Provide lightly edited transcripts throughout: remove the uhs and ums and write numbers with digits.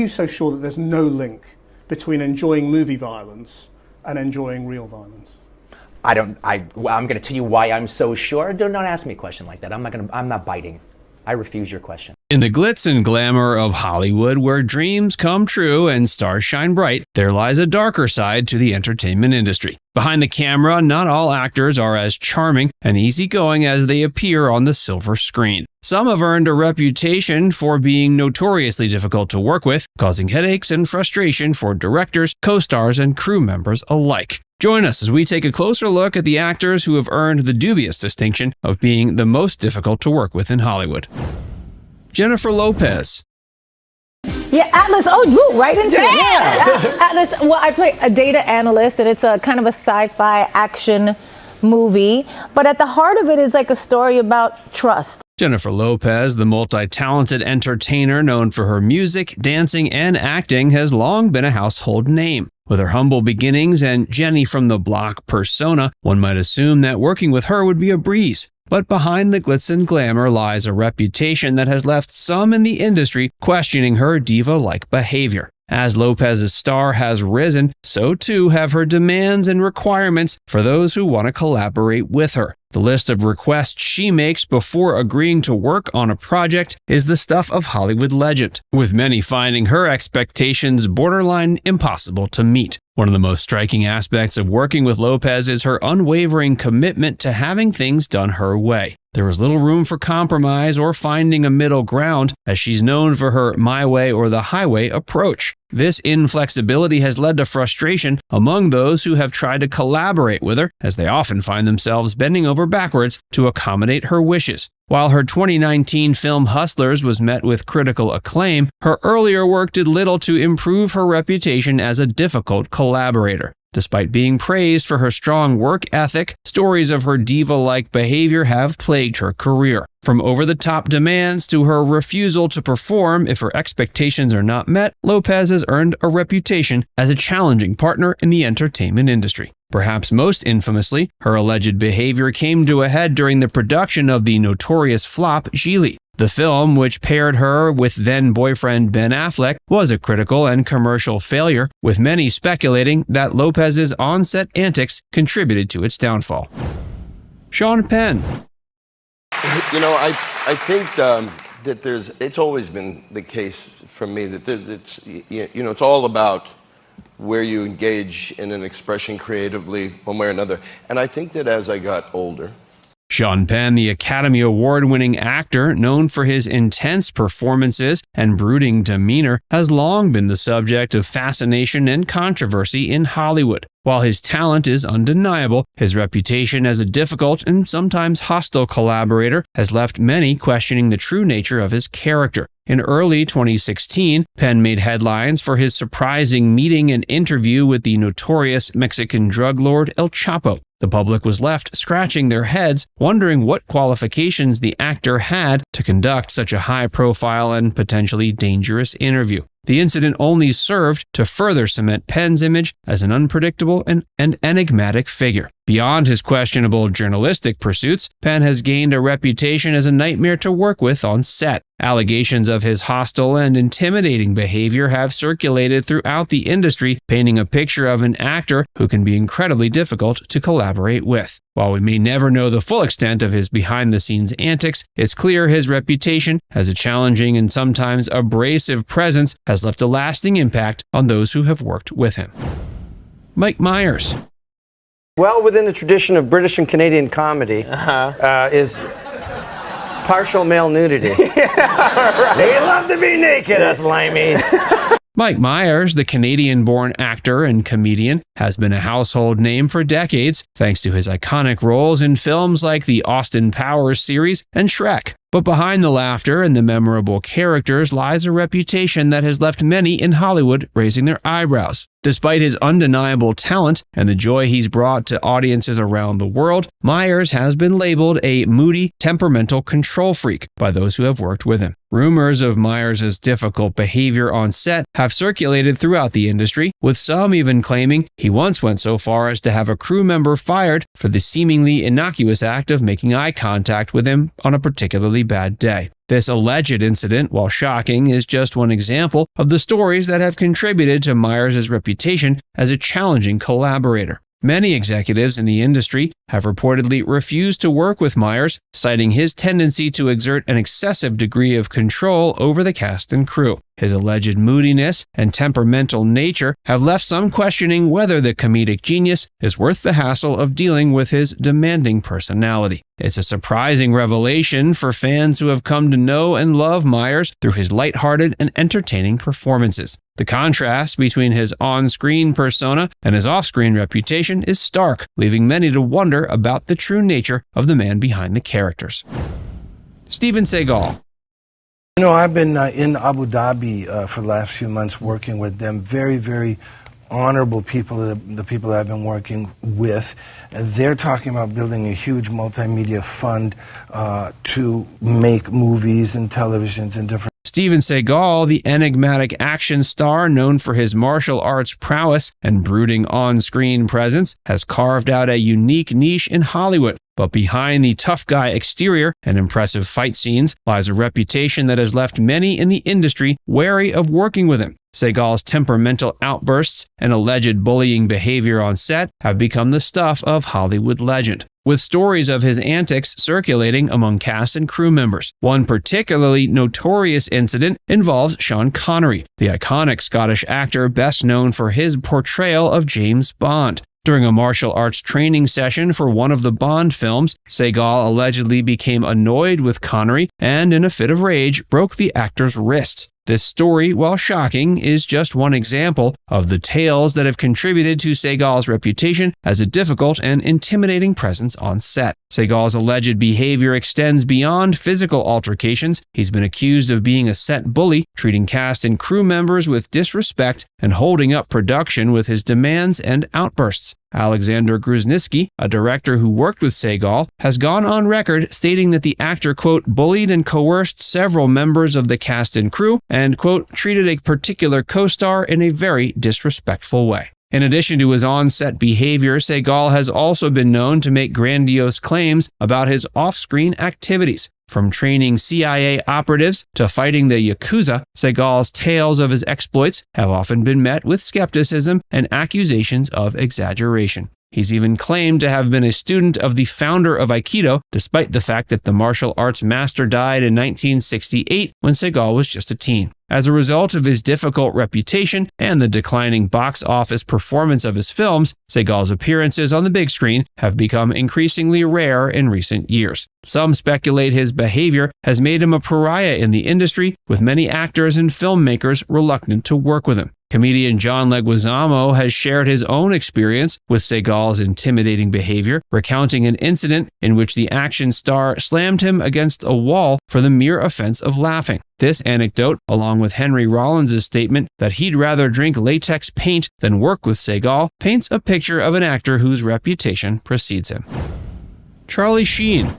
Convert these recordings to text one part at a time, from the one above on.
you so sure that there's no link between enjoying movie violence and enjoying real violence? I'm going to tell you why I'm so sure. Do not ask me a question like that. I'm not biting. I refuse your question. In the glitz and glamour of Hollywood, where dreams come true and stars shine bright, there lies a darker side to the entertainment industry. Behind the camera, not all actors are as charming and easygoing as they appear on the silver screen. Some have earned a reputation for being notoriously difficult to work with, causing headaches and frustration for directors, co-stars, and crew members alike. Join us as we take a closer look at the actors who have earned the dubious distinction of being the most difficult to work with in Hollywood. Jennifer Lopez. Yeah, Atlas. Oh, you right into it. Yeah. Atlas. Well, I play a data analyst, and it's a kind of a sci-fi action movie. But at the heart of it is like a story about trust. Jennifer Lopez, the multi-talented entertainer known for her music, dancing, and acting, has long been a household name. With her humble beginnings and Jenny from the Block persona, one might assume that working with her would be a breeze. But behind the glitz and glamour lies a reputation that has left some in the industry questioning her diva-like behavior. As Lopez's star has risen, so too have her demands and requirements for those who want to collaborate with her. The list of requests she makes before agreeing to work on a project is the stuff of Hollywood legend, with many finding her expectations borderline impossible to meet. One of the most striking aspects of working with Lopez is her unwavering commitment to having things done her way. There is little room for compromise or finding a middle ground, as she's known for her my way or the highway approach. This inflexibility has led to frustration among those who have tried to collaborate with her, as they often find themselves bending over backwards to accommodate her wishes. While her 2019 film Hustlers was met with critical acclaim, her earlier work did little to improve her reputation as a difficult collaborator. Despite being praised for her strong work ethic, stories of her diva-like behavior have plagued her career. From over-the-top demands to her refusal to perform if her expectations are not met, Lopez has earned a reputation as a challenging partner in the entertainment industry. Perhaps most infamously, her alleged behavior came to a head during the production of the notorious flop Gigli. The film, which paired her with then-boyfriend Ben Affleck, was a critical and commercial failure, with many speculating that Lopez's on-set antics contributed to its downfall. Sean Penn. You know, I think that it's always been the case for me that it's all about where you engage in an expression creatively one way or another. And I think that as I got older, Sean Penn, the Academy Award-winning actor known for his intense performances and brooding demeanor, has long been the subject of fascination and controversy in Hollywood. While his talent is undeniable, his reputation as a difficult and sometimes hostile collaborator has left many questioning the true nature of his character. In early 2016, Penn made headlines for his surprising meeting and interview with the notorious Mexican drug lord El Chapo. The public was left scratching their heads, wondering what qualifications the actor had to conduct such a high-profile and potentially dangerous interview. The incident only served to further cement Penn's image as an unpredictable and enigmatic figure. Beyond his questionable journalistic pursuits, Penn has gained a reputation as a nightmare to work with on set. Allegations of his hostile and intimidating behavior have circulated throughout the industry, painting a picture of an actor who can be incredibly difficult to collaborate with. While we may never know the full extent of his behind-the-scenes antics, it's clear his reputation as a challenging and sometimes abrasive presence has left a lasting impact on those who have worked with him. Mike Myers. Well, within the tradition of British and Canadian comedy is partial male nudity. They love to be naked, us limeys. Mike Myers, the Canadian-born actor and comedian, has been a household name for decades thanks to his iconic roles in films like the Austin Powers series and Shrek. But behind the laughter and the memorable characters lies a reputation that has left many in Hollywood raising their eyebrows. Despite his undeniable talent and the joy he's brought to audiences around the world, Myers has been labeled a moody, temperamental control freak by those who have worked with him. Rumors of Myers' difficult behavior on set have circulated throughout the industry, with some even claiming he once went so far as to have a crew member fired for the seemingly innocuous act of making eye contact with him on a particularly particularly bad day. This alleged incident, while shocking, is just one example of the stories that have contributed to Myers' reputation as a challenging collaborator. Many executives in the industry have reportedly refused to work with Myers, citing his tendency to exert an excessive degree of control over the cast and crew. His alleged moodiness and temperamental nature have left some questioning whether the comedic genius is worth the hassle of dealing with his demanding personality. It's a surprising revelation for fans who have come to know and love Myers through his lighthearted and entertaining performances. The contrast between his on-screen persona and his off-screen reputation is stark, leaving many to wonder about the true nature of the man behind the characters. Steven Seagal. You know, I've been in Abu Dhabi for the last few months working with them. Very, very honorable people, the people that I've been working with. They're talking about building a huge multimedia fund to make movies and televisions and different. Steven Seagal, the enigmatic action star known for his martial arts prowess and brooding on-screen presence, has carved out a unique niche in Hollywood. But behind the tough guy exterior and impressive fight scenes lies a reputation that has left many in the industry wary of working with him. Seagal's temperamental outbursts and alleged bullying behavior on set have become the stuff of Hollywood legend, with stories of his antics circulating among cast and crew members. One particularly notorious incident involves Sean Connery, the iconic Scottish actor best known for his portrayal of James Bond. During a martial arts training session for one of the Bond films, Seagal allegedly became annoyed with Connery and, in a fit of rage, broke the actor's wrist. This story, while shocking, is just one example of the tales that have contributed to Seagal's reputation as a difficult and intimidating presence on set. Seagal's alleged behavior extends beyond physical altercations. He's been accused of being a set bully, treating cast and crew members with disrespect, and holding up production with his demands and outbursts. Alexander Gruznicki, a director who worked with Seagal, has gone on record stating that the actor, quote, bullied and coerced several members of the cast and crew and, quote, treated a particular co-star in a very disrespectful way. In addition to his on-set behavior, Seagal has also been known to make grandiose claims about his off-screen activities. From training CIA operatives to fighting the Yakuza, Seagal's tales of his exploits have often been met with skepticism and accusations of exaggeration. He's even claimed to have been a student of the founder of Aikido, despite the fact that the martial arts master died in 1968 when Seagal was just a teen. As a result of his difficult reputation and the declining box office performance of his films, Seagal's appearances on the big screen have become increasingly rare in recent years. Some speculate his behavior has made him a pariah in the industry, with many actors and filmmakers reluctant to work with him. Comedian John Leguizamo has shared his own experience with Seagal's intimidating behavior, recounting an incident in which the action star slammed him against a wall for the mere offense of laughing. This anecdote, along with Henry Rollins' statement that he'd rather drink latex paint than work with Seagal, paints a picture of an actor whose reputation precedes him. Charlie Sheen.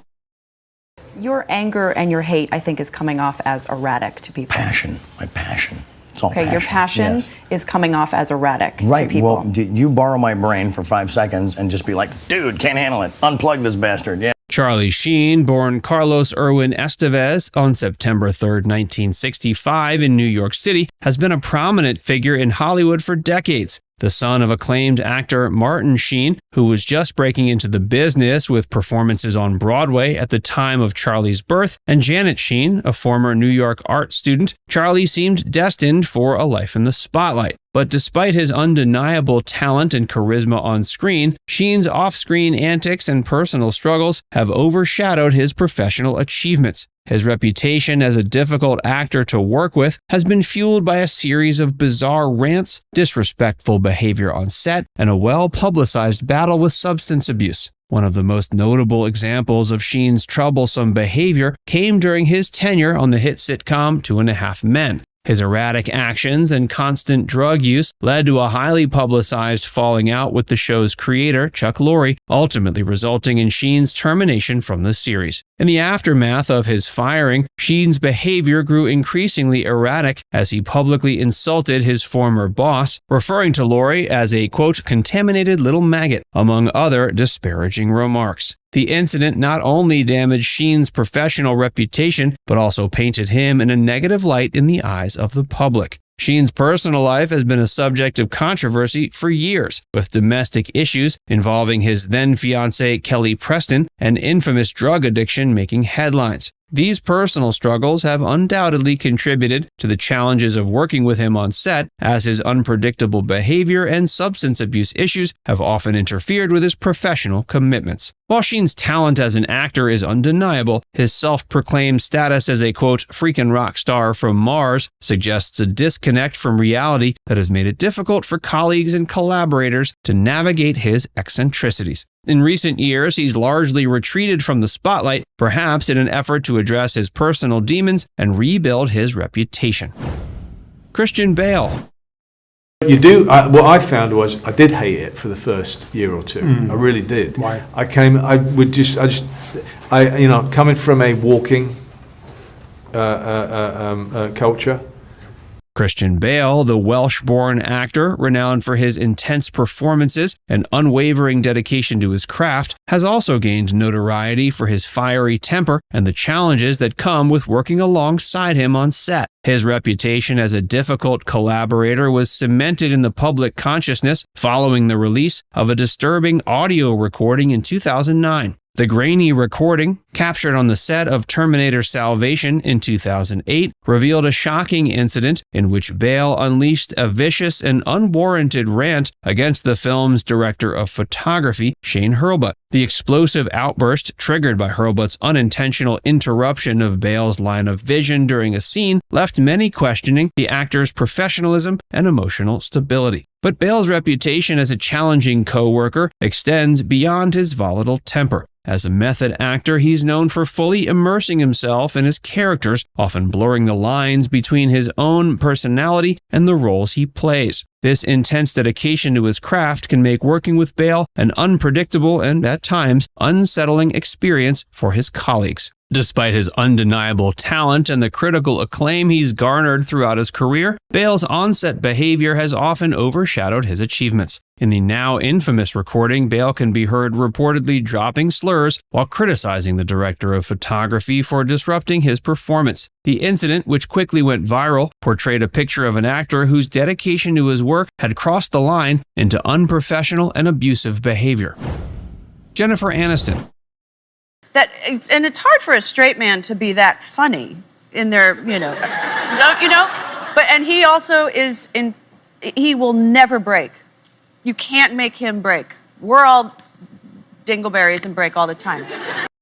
Your anger and your hate, I think, is coming off as erratic to people. Passion, my passion. It's all Okay, your passion yes. is coming off as erratic Right, to people. well, you borrow my brain for 5 seconds and just be like, dude, can't handle it. Unplug this bastard, yeah. Charlie Sheen, born Carlos Irwin Estevez on September 3, 1965 in New York City, has been a prominent figure in Hollywood for decades. The son of acclaimed actor Martin Sheen, who was just breaking into the business with performances on Broadway at the time of Charlie's birth, and Janet Sheen, a former New York art student, Charlie seemed destined for a life in the spotlight. But despite his undeniable talent and charisma on screen, Sheen's off-screen antics and personal struggles have overshadowed his professional achievements. His reputation as a difficult actor to work with has been fueled by a series of bizarre rants, disrespectful behavior on set, and a well-publicized battle with substance abuse. One of the most notable examples of Sheen's troublesome behavior came during his tenure on the hit sitcom 2.5 Men. His erratic actions and constant drug use led to a highly publicized falling out with the show's creator, Chuck Lorre, ultimately resulting in Sheen's termination from the series. In the aftermath of his firing, Sheen's behavior grew increasingly erratic as he publicly insulted his former boss, referring to Lorre as a, quote, contaminated little maggot, among other disparaging remarks. The incident not only damaged Sheen's professional reputation, but also painted him in a negative light in the eyes of the public. Sheen's personal life has been a subject of controversy for years, with domestic issues involving his then-fiancée Kelly Preston and infamous drug addiction making headlines. These personal struggles have undoubtedly contributed to the challenges of working with him on set, as his unpredictable behavior and substance abuse issues have often interfered with his professional commitments. While Sheen's talent as an actor is undeniable, his self-proclaimed status as a, quote, freakin' rock star from Mars suggests a disconnect from reality that has made it difficult for colleagues and collaborators to navigate his eccentricities. In recent years, he's largely retreated from the spotlight, perhaps in an effort to address his personal demons and rebuild his reputation. Christian Bale. You do. What I found was I did hate it for the first year or two. I really did. Why? Coming from a walking culture. Christian Bale, the Welsh-born actor, renowned for his intense performances and unwavering dedication to his craft, has also gained notoriety for his fiery temper and the challenges that come with working alongside him on set. His reputation as a difficult collaborator was cemented in the public consciousness following the release of a disturbing audio recording in 2009. The grainy recording, captured on the set of Terminator Salvation in 2008, revealed a shocking incident in which Bale unleashed a vicious and unwarranted rant against the film's director of photography, Shane Hurlbut. The explosive outburst, triggered by Hurlbut's unintentional interruption of Bale's line of vision during a scene, left many questioning the actor's professionalism and emotional stability. But Bale's reputation as a challenging co-worker extends beyond his volatile temper. As a method actor, he's known for fully immersing himself in his characters, often blurring the lines between his own personality and the roles he plays. This intense dedication to his craft can make working with Bale an unpredictable and, at times, unsettling experience for his colleagues. Despite his undeniable talent and the critical acclaim he's garnered throughout his career, Bale's on-set behavior has often overshadowed his achievements. In the now infamous recording, Bale can be heard reportedly dropping slurs while criticizing the director of photography for disrupting his performance. The incident, which quickly went viral, portrayed a picture of an actor whose dedication to his work had crossed the line into unprofessional and abusive behavior. Jennifer Aniston. And it's hard for a straight man to be that funny in their, but he also is he will never break. You can't make him break. We're all dingleberries and break all the time.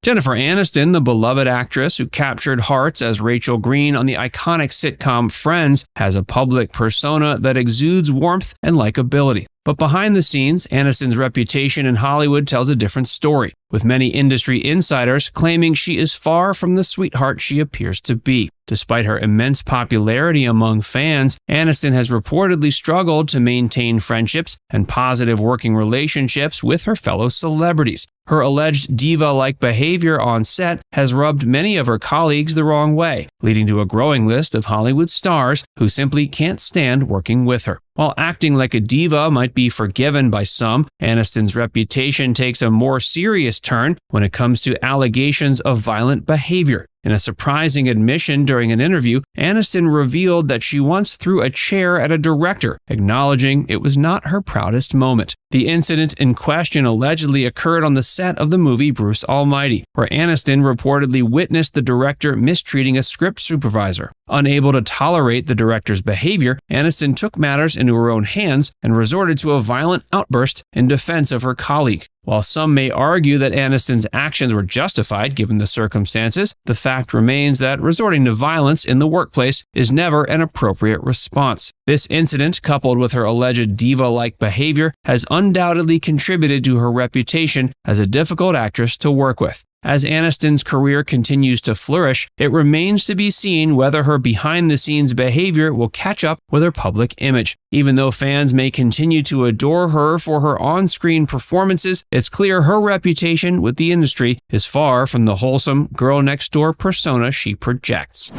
Jennifer Aniston, the beloved actress who captured hearts as Rachel Green on the iconic sitcom Friends, has a public persona that exudes warmth and likability. But behind the scenes, Aniston's reputation in Hollywood tells a different story, with many industry insiders claiming she is far from the sweetheart she appears to be. Despite her immense popularity among fans, Aniston has reportedly struggled to maintain friendships and positive working relationships with her fellow celebrities. Her alleged diva-like behavior on set has rubbed many of her colleagues the wrong way, leading to a growing list of Hollywood stars who simply can't stand working with her. While acting like a diva might be forgiven by some, Aniston's reputation takes a more serious turn when it comes to allegations of violent behavior. In a surprising admission during an interview, Aniston revealed that she once threw a chair at a director, acknowledging it was not her proudest moment. The incident in question allegedly occurred on the set of the movie Bruce Almighty, where Aniston reportedly witnessed the director mistreating a script supervisor. Unable to tolerate the director's behavior, Aniston took matters into her own hands and resorted to a violent outburst in defense of her colleague. While some may argue that Aniston's actions were justified given the circumstances, the fact remains that resorting to violence in the workplace is never an appropriate response. This incident, coupled with her alleged diva-like behavior, has undoubtedly contributed to her reputation as a difficult actress to work with. As Aniston's career continues to flourish, it remains to be seen whether her behind-the-scenes behavior will catch up with her public image. Even though fans may continue to adore her for her on-screen performances, it's clear her reputation with the industry is far from the wholesome girl-next-door persona she projects.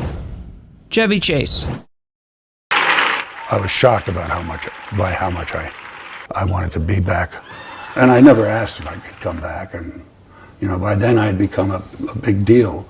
Chevy Chase. I was shocked about how much I wanted to be back. And I never asked if I could come back, and You know, by then I had become a big deal.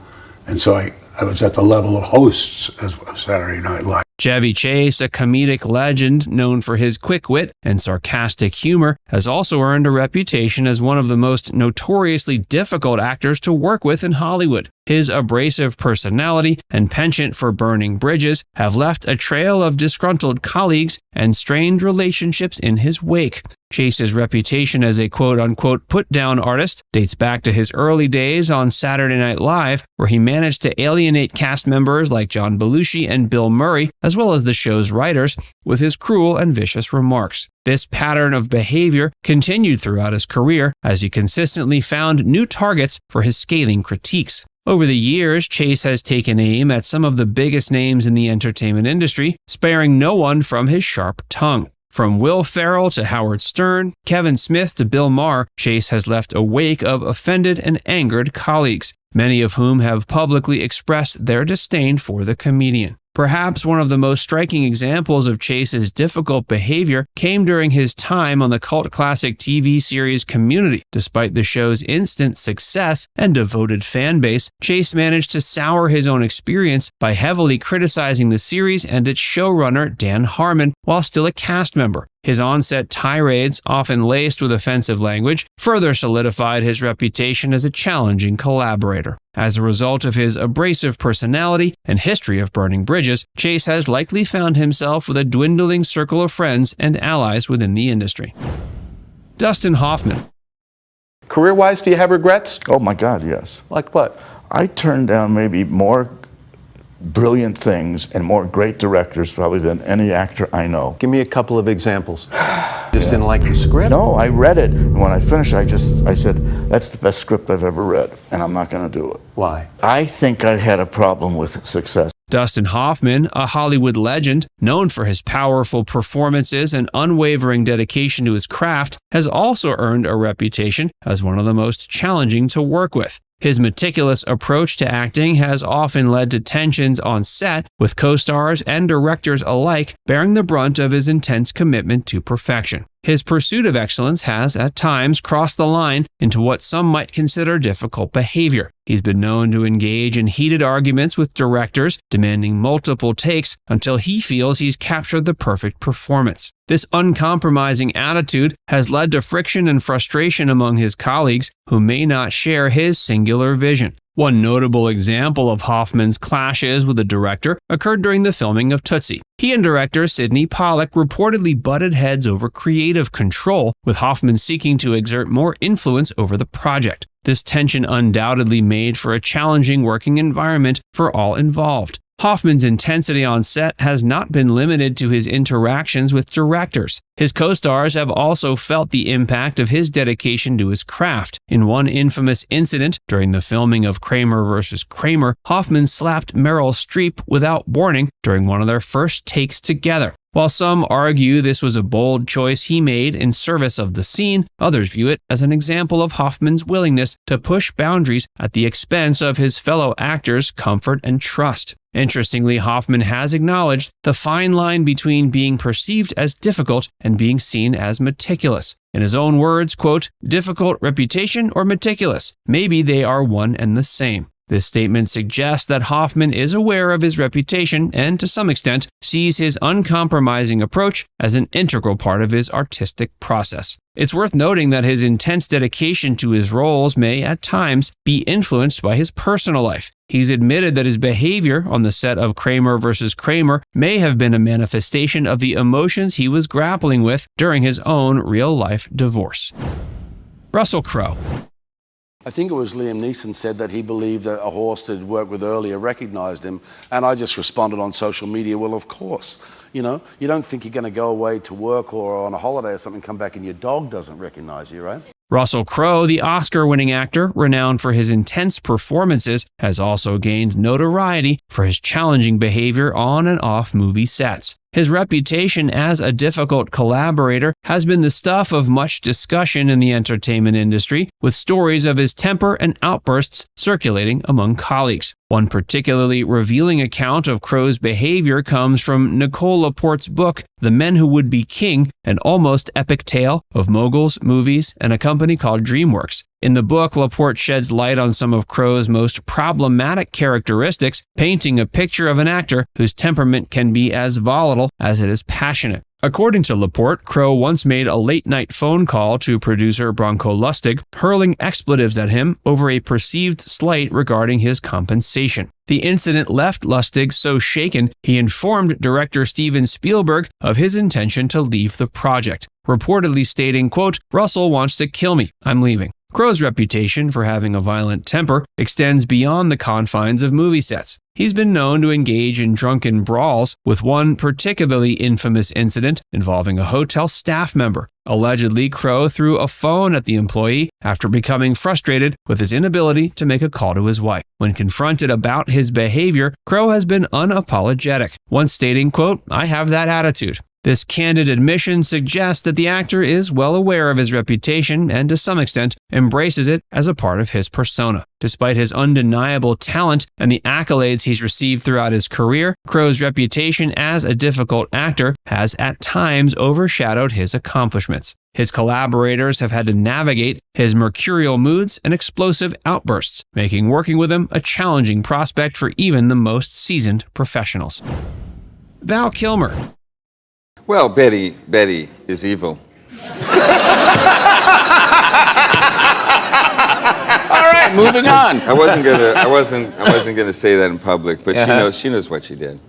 And so I was at the level of hosts of Saturday Night Live. Chevy Chase, a comedic legend known for his quick wit and sarcastic humor, has also earned a reputation as one of the most notoriously difficult actors to work with in Hollywood. His abrasive personality and penchant for burning bridges have left a trail of disgruntled colleagues and strained relationships in his wake. Chase's reputation as a quote-unquote put-down artist dates back to his early days on Saturday Night Live, where he managed to alienate cast members like John Belushi and Bill Murray, as well as the show's writers, with his cruel and vicious remarks. This pattern of behavior continued throughout his career as he consistently found new targets for his scathing critiques. Over the years, Chase has taken aim at some of the biggest names in the entertainment industry, sparing no one from his sharp tongue. From Will Ferrell to Howard Stern, Kevin Smith to Bill Maher, Chase has left a wake of offended and angered colleagues, many of whom have publicly expressed their disdain for the comedian. Perhaps one of the most striking examples of Chase's difficult behavior came during his time on the cult classic TV series Community. Despite the show's instant success and devoted fan base, Chase managed to sour his own experience by heavily criticizing the series and its showrunner, Dan Harmon, while still a cast member. His on-set tirades, often laced with offensive language, further solidified his reputation as a challenging collaborator. As a result of his abrasive personality and history of burning bridges, Chase has likely found himself with a dwindling circle of friends and allies within the industry. Dustin Hoffman. Career-wise, do you have regrets? Oh my God, yes. Like what? I turned down maybe more brilliant things and more great directors probably than any actor I know. Give me a couple of examples. Just didn't like the script? No, I read it, and when I finished, I said, that's the best script I've ever read, and I'm not going to do it. Why? I think I had a problem with success. Dustin Hoffman, a Hollywood legend known for his powerful performances and unwavering dedication to his craft, has also earned a reputation as one of the most challenging to work with. His meticulous approach to acting has often led to tensions on set, with co-stars and directors alike bearing the brunt of his intense commitment to perfection. His pursuit of excellence has, at times, crossed the line into what some might consider difficult behavior. He's been known to engage in heated arguments with directors, demanding multiple takes until he feels he's captured the perfect performance. This uncompromising attitude has led to friction and frustration among his colleagues who may not share his singular vision. One notable example of Hoffman's clashes with a director occurred during the filming of Tootsie. He and director Sidney Pollack reportedly butted heads over creative control, with Hoffman seeking to exert more influence over the project. This tension undoubtedly made for a challenging working environment for all involved. Hoffman's intensity on set has not been limited to his interactions with directors. His co-stars have also felt the impact of his dedication to his craft. In one infamous incident during the filming of Kramer vs. Kramer, Hoffman slapped Meryl Streep without warning during one of their first takes together. While some argue this was a bold choice he made in service of the scene, others view it as an example of Hoffman's willingness to push boundaries at the expense of his fellow actors' comfort and trust. Interestingly, Hoffman has acknowledged the fine line between being perceived as difficult and being seen as meticulous. In his own words, quote, "Difficult reputation or meticulous? Maybe they are one and the same." This statement suggests that Hoffman is aware of his reputation and, to some extent, sees his uncompromising approach as an integral part of his artistic process. It's worth noting that his intense dedication to his roles may, at times, be influenced by his personal life. He's admitted that his behavior on the set of Kramer vs. Kramer may have been a manifestation of the emotions he was grappling with during his own real-life divorce. Russell Crowe. I think it was Liam Neeson said that he believed that a horse that he'd worked with earlier recognized him, and I just responded on social media, well, of course. You know, you don't think you're going to go away to work or on a holiday or something, come back and your dog doesn't recognize you, right? Russell Crowe, the Oscar-winning actor, renowned for his intense performances, has also gained notoriety for his challenging behavior on and off movie sets. His reputation as a difficult collaborator has been the stuff of much discussion in the entertainment industry, with stories of his temper and outbursts circulating among colleagues. One particularly revealing account of Crowe's behavior comes from Nicole Laporte's book, The Men Who Would Be King, an almost epic tale of moguls, movies, and a company called DreamWorks. In the book, Laporte sheds light on some of Crowe's most problematic characteristics, painting a picture of an actor whose temperament can be as volatile as it is passionate. According to Laporte, Crowe once made a late-night phone call to producer Branko Lustig, hurling expletives at him over a perceived slight regarding his compensation. The incident left Lustig so shaken, he informed director Steven Spielberg of his intention to leave the project, reportedly stating, quote, "Russell wants to kill me. I'm leaving." Crowe's reputation for having a violent temper extends beyond the confines of movie sets. He's been known to engage in drunken brawls, with one particularly infamous incident involving a hotel staff member. Allegedly, Crowe threw a phone at the employee after becoming frustrated with his inability to make a call to his wife. When confronted about his behavior, Crowe has been unapologetic, once stating, quote, "I have that attitude." This candid admission suggests that the actor is well aware of his reputation and, to some extent, embraces it as a part of his persona. Despite his undeniable talent and the accolades he's received throughout his career, Crowe's reputation as a difficult actor has at times overshadowed his accomplishments. His collaborators have had to navigate his mercurial moods and explosive outbursts, making working with him a challenging prospect for even the most seasoned professionals. Val Kilmer. Well, Betty is evil. All right, moving on. I wasn't gonna say that in public, but she knows what she did.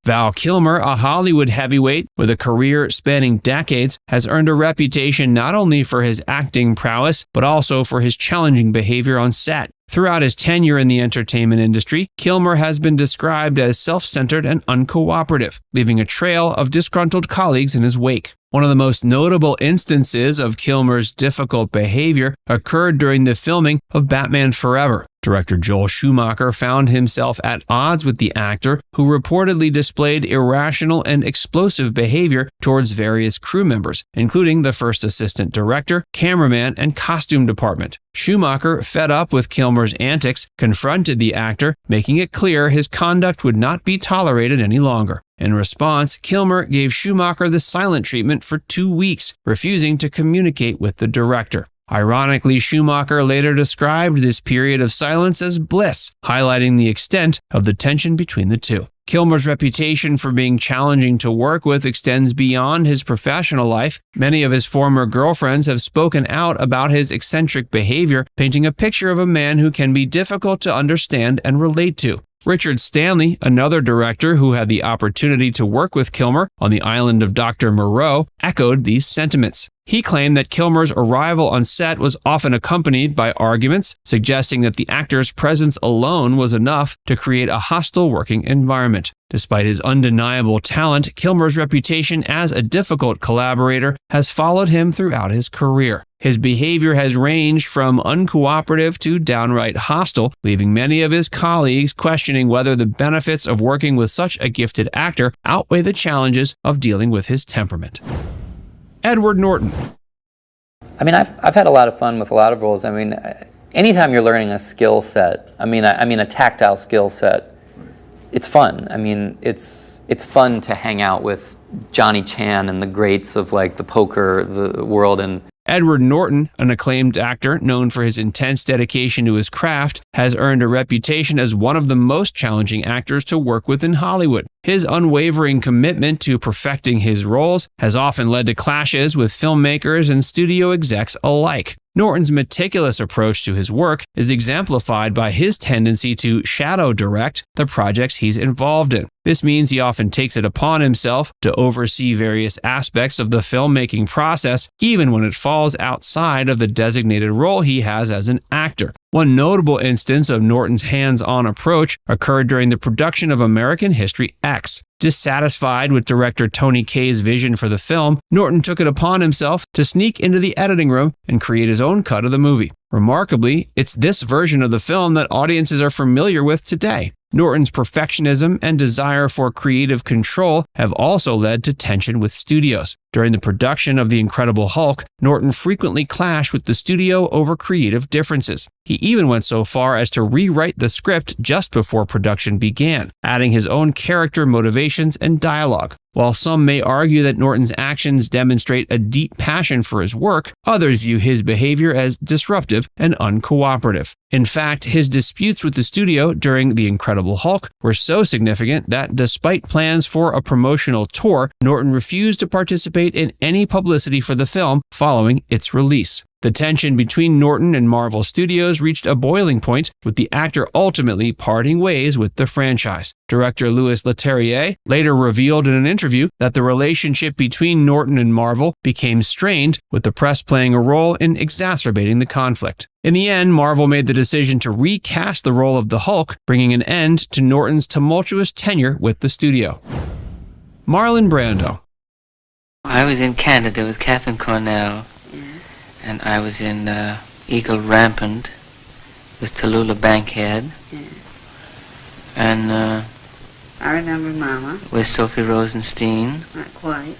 Val Kilmer, a Hollywood heavyweight with a career spanning decades, has earned a reputation not only for his acting prowess, but also for his challenging behavior on set. Throughout his tenure in the entertainment industry, Kilmer has been described as self-centered and uncooperative, leaving a trail of disgruntled colleagues in his wake. One of the most notable instances of Kilmer's difficult behavior occurred during the filming of Batman Forever. Director Joel Schumacher found himself at odds with the actor, who reportedly displayed irrational and explosive behavior towards various crew members, including the first assistant director, cameraman, and costume department. Schumacher, fed up with Kilmer's antics, confronted the actor, making it clear his conduct would not be tolerated any longer. In response, Kilmer gave Schumacher the silent treatment for 2 weeks, refusing to communicate with the director. Ironically, Schumacher later described this period of silence as bliss, highlighting the extent of the tension between the two. Kilmer's reputation for being challenging to work with extends beyond his professional life. Many of his former girlfriends have spoken out about his eccentric behavior, painting a picture of a man who can be difficult to understand and relate to. Richard Stanley, another director who had the opportunity to work with Kilmer on the island of Dr. Moreau, echoed these sentiments. He claimed that Kilmer's arrival on set was often accompanied by arguments, suggesting that the actor's presence alone was enough to create a hostile working environment. Despite his undeniable talent, Kilmer's reputation as a difficult collaborator has followed him throughout his career. His behavior has ranged from uncooperative to downright hostile, leaving many of his colleagues questioning whether the benefits of working with such a gifted actor outweigh the challenges of dealing with his temperament. Edward Norton. I mean, I've had a lot of fun with a lot of roles. I mean, anytime you're learning a skill set, I mean a tactile skill set, it's fun. I mean, it's fun to hang out with Johnny Chan and the greats of like the poker the world. And Edward Norton, an acclaimed actor known for his intense dedication to his craft, has earned a reputation as one of the most challenging actors to work with in Hollywood. His unwavering commitment to perfecting his roles has often led to clashes with filmmakers and studio execs alike. Norton's meticulous approach to his work is exemplified by his tendency to shadow direct the projects he's involved in. This means he often takes it upon himself to oversee various aspects of the filmmaking process, even when it falls outside of the designated role he has as an actor. One notable instance of Norton's hands-on approach occurred during the production of American History X. Dissatisfied with director Tony Kaye's vision for the film, Norton took it upon himself to sneak into the editing room and create his own cut of the movie. Remarkably, it's this version of the film that audiences are familiar with today. Norton's perfectionism and desire for creative control have also led to tension with studios. During the production of The Incredible Hulk, Norton frequently clashed with the studio over creative differences. He even went so far as to rewrite the script just before production began, adding his own character motivations and dialogue. While some may argue that Norton's actions demonstrate a deep passion for his work, others view his behavior as disruptive and uncooperative. In fact, his disputes with the studio during The Incredible Hulk were so significant that despite plans for a promotional tour, Norton refused to participate in any publicity for the film following its release. The tension between Norton and Marvel Studios reached a boiling point, with the actor ultimately parting ways with the franchise. Director Louis Leterrier later revealed in an interview that the relationship between Norton and Marvel became strained, with the press playing a role in exacerbating the conflict. In the end, Marvel made the decision to recast the role of the Hulk, bringing an end to Norton's tumultuous tenure with the studio. Marlon Brando. I was in Canada with Catherine Cornell. And I was in Eagle Rampant with Tallulah Bankhead. Yes. And I remember Mama. with Sophie Rosenstein. Not quite.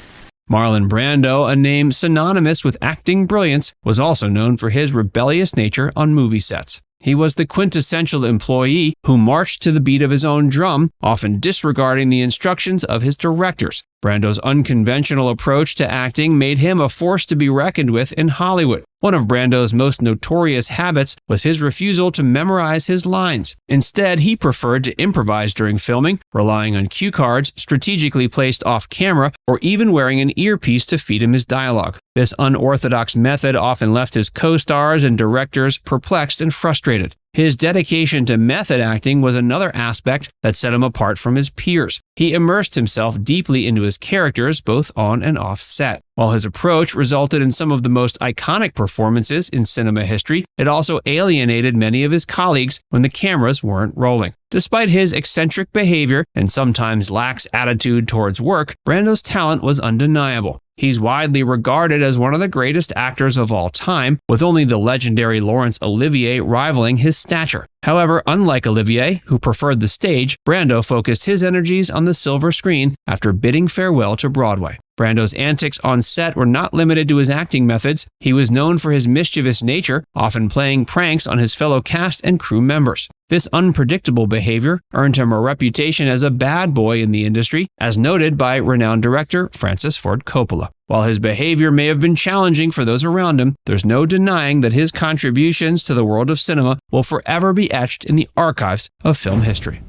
Marlon Brando, a name synonymous with acting brilliance, was also known for his rebellious nature on movie sets. He was the quintessential employee who marched to the beat of his own drum, often disregarding the instructions of his directors. Brando's unconventional approach to acting made him a force to be reckoned with in Hollywood. One of Brando's most notorious habits was his refusal to memorize his lines. Instead, he preferred to improvise during filming, relying on cue cards strategically placed off camera, or even wearing an earpiece to feed him his dialogue. This unorthodox method often left his co-stars and directors perplexed and frustrated. His dedication to method acting was another aspect that set him apart from his peers. He immersed himself deeply into his characters, both on and off set. While his approach resulted in some of the most iconic performances in cinema history, it also alienated many of his colleagues when the cameras weren't rolling. Despite his eccentric behavior and sometimes lax attitude towards work, Brando's talent was undeniable. He's widely regarded as one of the greatest actors of all time, with only the legendary Laurence Olivier rivaling his stature. However, unlike Olivier, who preferred the stage, Brando focused his energies on the silver screen after bidding farewell to Broadway. Brando's antics on set were not limited to his acting methods. He was known for his mischievous nature, often playing pranks on his fellow cast and crew members. This unpredictable behavior earned him a reputation as a bad boy in the industry, as noted by renowned director Francis Ford Coppola. While his behavior may have been challenging for those around him, there's no denying that his contributions to the world of cinema will forever be etched in the archives of film history.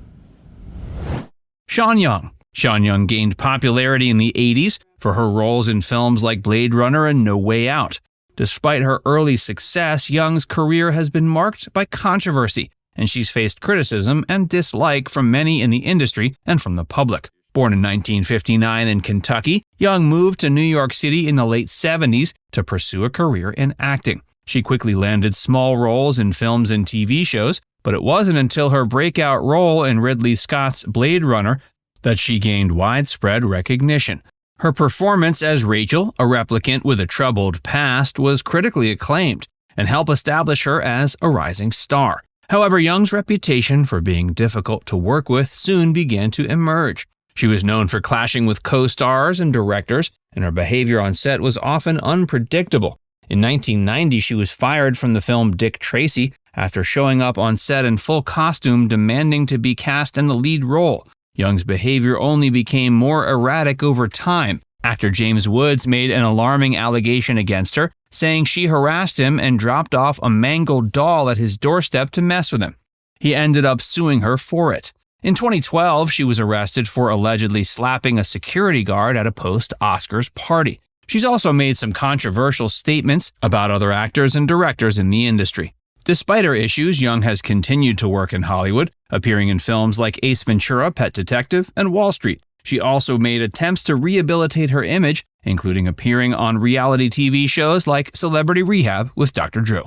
Sean Young. Sean Young gained popularity in the 80s for her roles in films like Blade Runner and No Way Out. Despite her early success, Young's career has been marked by controversy, and she's faced criticism and dislike from many in the industry and from the public. Born in 1959 in Kentucky, Young moved to New York City in the late 70s to pursue a career in acting. She quickly landed small roles in films and TV shows, but it wasn't until her breakout role in Ridley Scott's Blade Runner that she gained widespread recognition. Her performance as Rachel, a replicant with a troubled past, was critically acclaimed and helped establish her as a rising star. However, Young's reputation for being difficult to work with soon began to emerge. She was known for clashing with co-stars and directors, and her behavior on set was often unpredictable. In 1990, she was fired from the film Dick Tracy after showing up on set in full costume demanding to be cast in the lead role. Young's behavior only became more erratic over time. Actor James Woods made an alarming allegation against her, saying she harassed him and dropped off a mangled doll at his doorstep to mess with him. He ended up suing her for it. In 2012, she was arrested for allegedly slapping a security guard at a post-Oscars party. She's also made some controversial statements about other actors and directors in the industry. Despite her issues, Young has continued to work in Hollywood, appearing in films like Ace Ventura, Pet Detective, and Wall Street. She also made attempts to rehabilitate her image, including appearing on reality TV shows like Celebrity Rehab with Dr. Drew.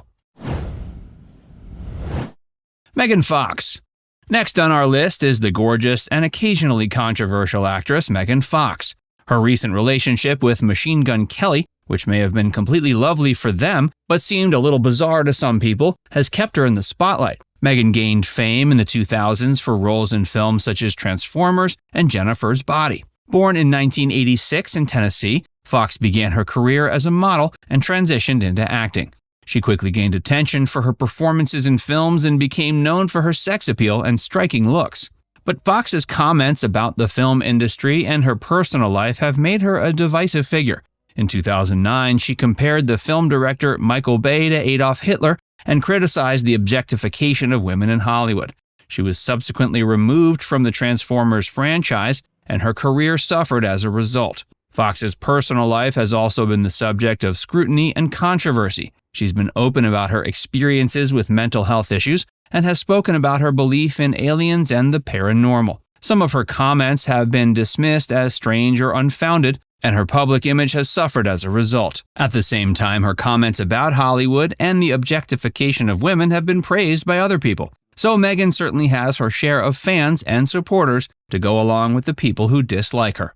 Megan Fox. Next on our list is the gorgeous and occasionally controversial actress Megan Fox. Her recent relationship with Machine Gun Kelly, which may have been completely lovely for them, but seemed a little bizarre to some people, has kept her in the spotlight. Megan gained fame in the 2000s for roles in films such as Transformers and Jennifer's Body. Born in 1986 in Tennessee, Fox began her career as a model and transitioned into acting. She quickly gained attention for her performances in films and became known for her sex appeal and striking looks. But Fox's comments about the film industry and her personal life have made her a divisive figure. In 2009, she compared the film director Michael Bay to Adolf Hitler and criticized the objectification of women in Hollywood. She was subsequently removed from the Transformers franchise, and her career suffered as a result. Fox's personal life has also been the subject of scrutiny and controversy. She's been open about her experiences with mental health issues and has spoken about her belief in aliens and the paranormal. Some of her comments have been dismissed as strange or unfounded, and her public image has suffered as a result. At the same time, her comments about Hollywood and the objectification of women have been praised by other people. So Megyn certainly has her share of fans and supporters to go along with the people who dislike her.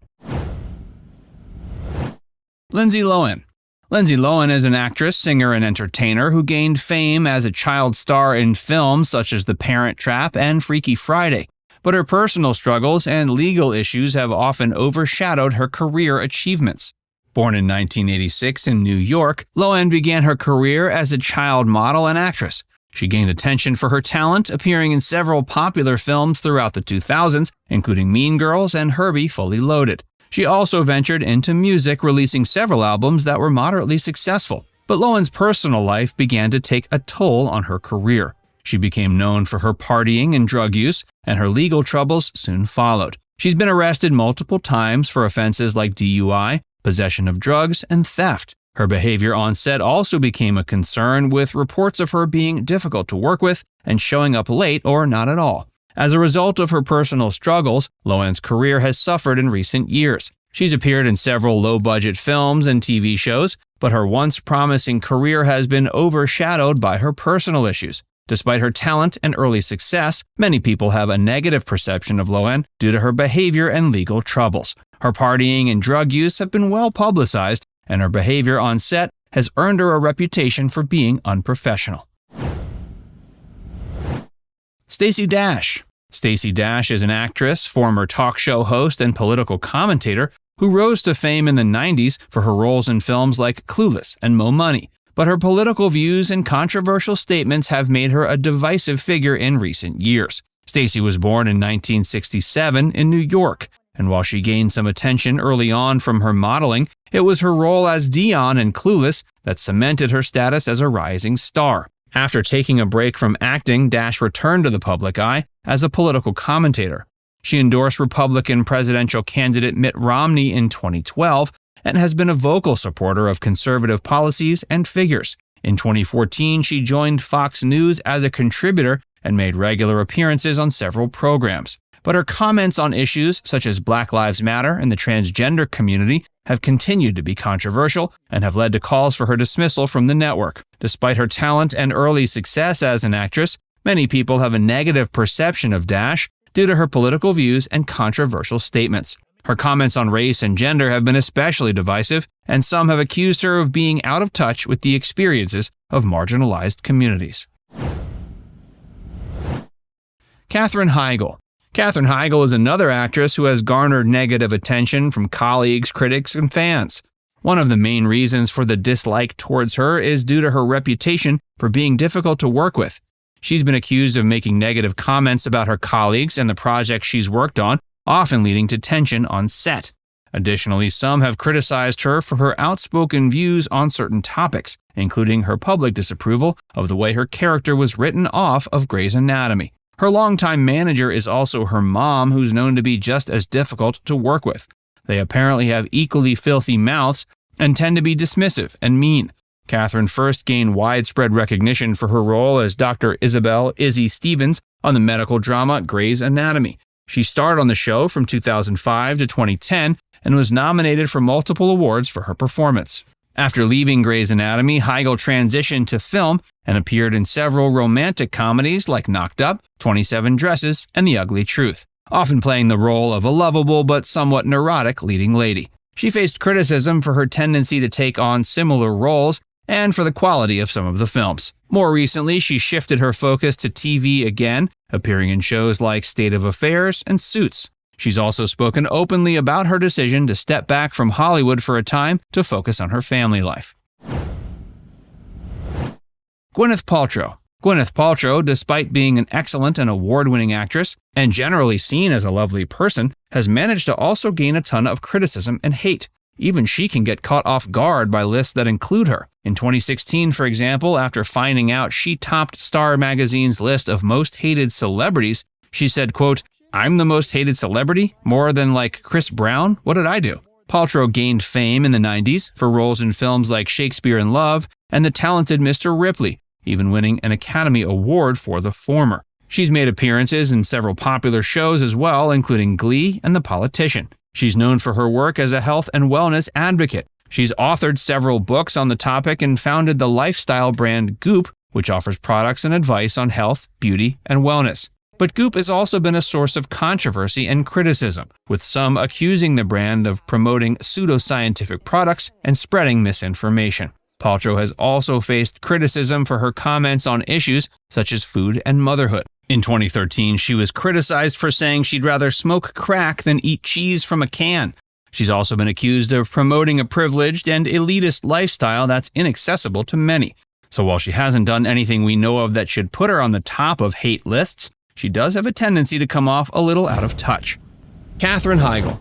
Lindsay Lohan. Lindsay Lohan is an actress, singer, and entertainer who gained fame as a child star in films such as The Parent Trap and Freaky Friday. But her personal struggles and legal issues have often overshadowed her career achievements. Born in 1986 in New York, Lohan began her career as a child model and actress. She gained attention for her talent, appearing in several popular films throughout the 2000s, including Mean Girls and Herbie Fully Loaded. She also ventured into music, releasing several albums that were moderately successful. But Lohan's personal life began to take a toll on her career. She became known for her partying and drug use, and her legal troubles soon followed. She's been arrested multiple times for offenses like DUI, possession of drugs, and theft. Her behavior on set also became a concern, with reports of her being difficult to work with and showing up late or not at all. As a result of her personal struggles, Lohan's career has suffered in recent years. She's appeared in several low-budget films and TV shows, but her once promising career has been overshadowed by her personal issues. Despite her talent and early success, many people have a negative perception of Lohan due to her behavior and legal troubles. Her partying and drug use have been well publicized, and her behavior on set has earned her a reputation for being unprofessional. Stacey Dash. Stacey Dash is an actress, former talk show host, and political commentator who rose to fame in the 90s for her roles in films like Clueless and Mo Money. But her political views and controversial statements have made her a divisive figure in recent years. Stacey was born in 1967 in New York, and while she gained some attention early on from her modeling, it was her role as Dion in Clueless that cemented her status as a rising star. After taking a break from acting, Dash returned to the public eye as a political commentator. She endorsed Republican presidential candidate Mitt Romney in 2012 and has been a vocal supporter of conservative policies and figures. In 2014, she joined Fox News as a contributor and made regular appearances on several programs. But her comments on issues such as Black Lives Matter and the transgender community have continued to be controversial and have led to calls for her dismissal from the network. Despite her talent and early success as an actress, many people have a negative perception of Dash due to her political views and controversial statements. Her comments on race and gender have been especially divisive, and some have accused her of being out of touch with the experiences of marginalized communities. Katherine Heigl. Katherine Heigl is another actress who has garnered negative attention from colleagues, critics, and fans. One of the main reasons for the dislike towards her is due to her reputation for being difficult to work with. She's been accused of making negative comments about her colleagues and the projects she's worked on, often leading to tension on set. Additionally, some have criticized her for her outspoken views on certain topics, including her public disapproval of the way her character was written off of Grey's Anatomy. Her longtime manager is also her mom, who's known to be just as difficult to work with. They apparently have equally filthy mouths and tend to be dismissive and mean. Katherine first gained widespread recognition for her role as Dr. Isabel Izzy Stevens on the medical drama Grey's Anatomy. She starred on the show from 2005 to 2010 and was nominated for multiple awards for her performance. After leaving Grey's Anatomy, Heigl transitioned to film and appeared in several romantic comedies like Knocked Up, 27 Dresses, and The Ugly Truth, often playing the role of a lovable but somewhat neurotic leading lady. She faced criticism for her tendency to take on similar roles and for the quality of some of the films. More recently, she shifted her focus to TV again, appearing in shows like State of Affairs and Suits. She's also spoken openly about her decision to step back from Hollywood for a time to focus on her family life. Gwyneth Paltrow. Gwyneth Paltrow, despite being an excellent and award-winning actress, and generally seen as a lovely person, has managed to also gain a ton of criticism and hate. Even she can get caught off guard by lists that include her. In 2016, for example, after finding out she topped Star Magazine's list of most hated celebrities, she said, quote, "I'm the most hated celebrity? More than like Chris Brown? What did I do?" Paltrow gained fame in the 90s for roles in films like Shakespeare in Love and The Talented Mr. Ripley, even winning an Academy Award for the former. She's made appearances in several popular shows as well, including Glee and The Politician. She's known for her work as a health and wellness advocate. She's authored several books on the topic and founded the lifestyle brand Goop, which offers products and advice on health, beauty, and wellness. But Goop has also been a source of controversy and criticism, with some accusing the brand of promoting pseudoscientific products and spreading misinformation. Paltrow has also faced criticism for her comments on issues such as food and motherhood. In 2013, she was criticized for saying she'd rather smoke crack than eat cheese from a can. She's also been accused of promoting a privileged and elitist lifestyle that's inaccessible to many. So while she hasn't done anything we know of that should put her on the top of hate lists, she does have a tendency to come off a little out of touch. Katherine Heigl.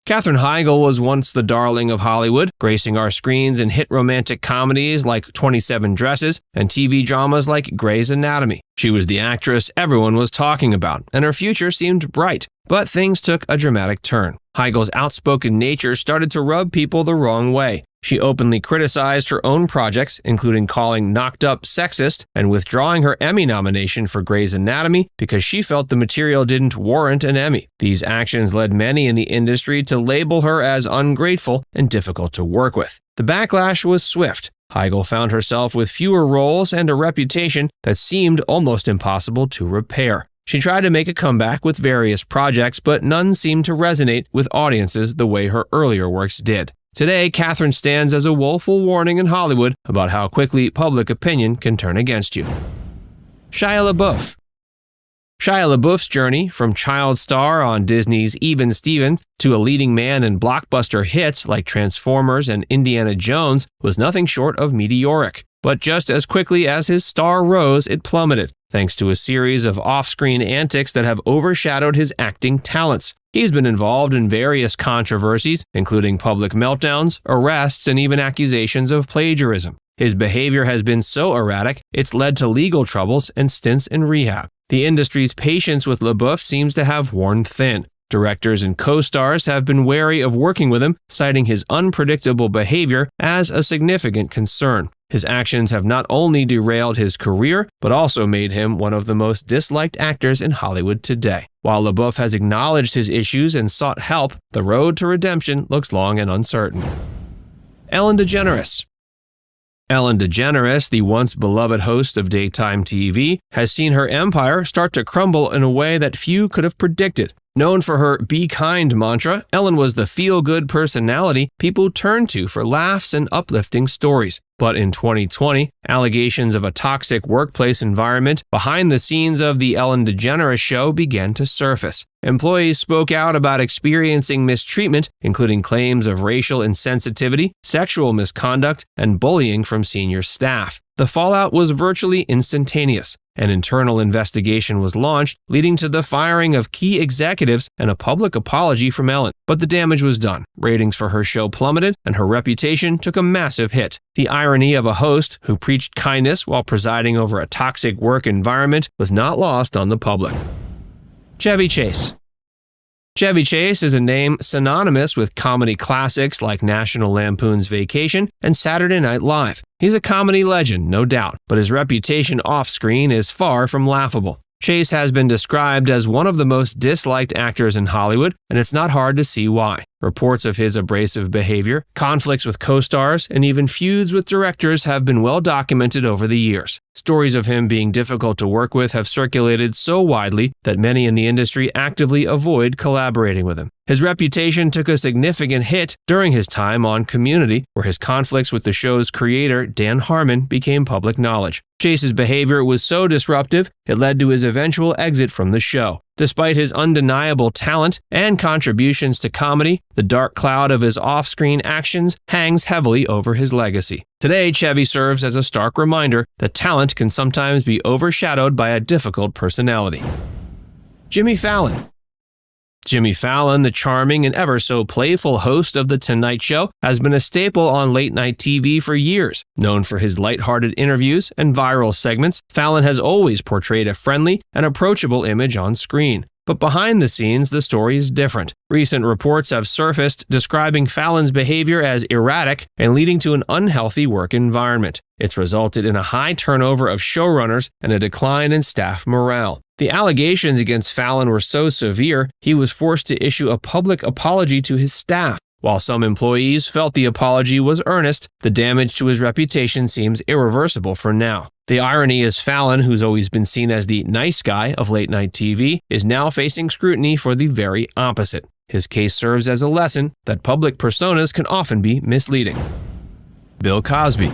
Katherine Heigl was once the darling of Hollywood, gracing our screens in hit romantic comedies like 27 Dresses and TV dramas like Grey's Anatomy. She was the actress everyone was talking about, and her future seemed bright. But things took a dramatic turn. Heigl's outspoken nature started to rub people the wrong way. She openly criticized her own projects, including calling Knocked Up sexist and withdrawing her Emmy nomination for Grey's Anatomy because she felt the material didn't warrant an Emmy. These actions led many in the industry to label her as ungrateful and difficult to work with. The backlash was swift. Heigl found herself with fewer roles and a reputation that seemed almost impossible to repair. She tried to make a comeback with various projects, but none seemed to resonate with audiences the way her earlier works did. Today, Katherine stands as a woeful warning in Hollywood about how quickly public opinion can turn against you. Shia LaBeouf. Shia LaBeouf's journey from child star on Disney's Even Stevens to a leading man in blockbuster hits like Transformers and Indiana Jones was nothing short of meteoric. But just as quickly as his star rose, it plummeted, thanks to a series of off-screen antics that have overshadowed his acting talents. He's been involved in various controversies, including public meltdowns, arrests, and even accusations of plagiarism. His behavior has been so erratic, it's led to legal troubles and stints in rehab. The industry's patience with LaBeouf seems to have worn thin. Directors and co-stars have been wary of working with him, citing his unpredictable behavior as a significant concern. His actions have not only derailed his career, but also made him one of the most disliked actors in Hollywood today. While LaBeouf has acknowledged his issues and sought help, the road to redemption looks long and uncertain. Ellen DeGeneres. Ellen DeGeneres, the once beloved host of daytime TV, has seen her empire start to crumble in a way that few could have predicted. Known for her "Be Kind" mantra, Ellen was the feel-good personality people turned to for laughs and uplifting stories. But in 2020, allegations of a toxic workplace environment behind the scenes of The Ellen DeGeneres Show began to surface. Employees spoke out about experiencing mistreatment, including claims of racial insensitivity, sexual misconduct, and bullying from senior staff. The fallout was virtually instantaneous. An internal investigation was launched, leading to the firing of key executives and a public apology from Ellen. But the damage was done. Ratings for her show plummeted, and her reputation took a massive hit. The irony of a host who preached kindness while presiding over a toxic work environment was not lost on the public. Chevy Chase. Chevy Chase is a name synonymous with comedy classics like National Lampoon's Vacation and Saturday Night Live. He's a comedy legend, no doubt, but his reputation off-screen is far from laughable. Chase has been described as one of the most disliked actors in Hollywood, and it's not hard to see why. Reports of his abrasive behavior, conflicts with co-stars, and even feuds with directors have been well documented over the years. Stories of him being difficult to work with have circulated so widely that many in the industry actively avoid collaborating with him. His reputation took a significant hit during his time on Community, where his conflicts with the show's creator, Dan Harmon, became public knowledge. Chase's behavior was so disruptive, it led to his eventual exit from the show. Despite his undeniable talent and contributions to comedy, the dark cloud of his off-screen actions hangs heavily over his legacy. Today, Chevy serves as a stark reminder that talent can sometimes be overshadowed by a difficult personality. Jimmy Fallon. Jimmy Fallon, the charming and ever so playful host of The Tonight Show, has been a staple on late-night TV for years. Known for his lighthearted interviews and viral segments, Fallon has always portrayed a friendly and approachable image on screen. But behind the scenes, the story is different. Recent reports have surfaced describing Fallon's behavior as erratic and leading to an unhealthy work environment. It's resulted in a high turnover of showrunners and a decline in staff morale. The allegations against Fallon were so severe, he was forced to issue a public apology to his staff. While some employees felt the apology was earnest, the damage to his reputation seems irreversible for now. The irony is Fallon, who's always been seen as the nice guy of late-night TV, is now facing scrutiny for the very opposite. His case serves as a lesson that public personas can often be misleading. Bill Cosby.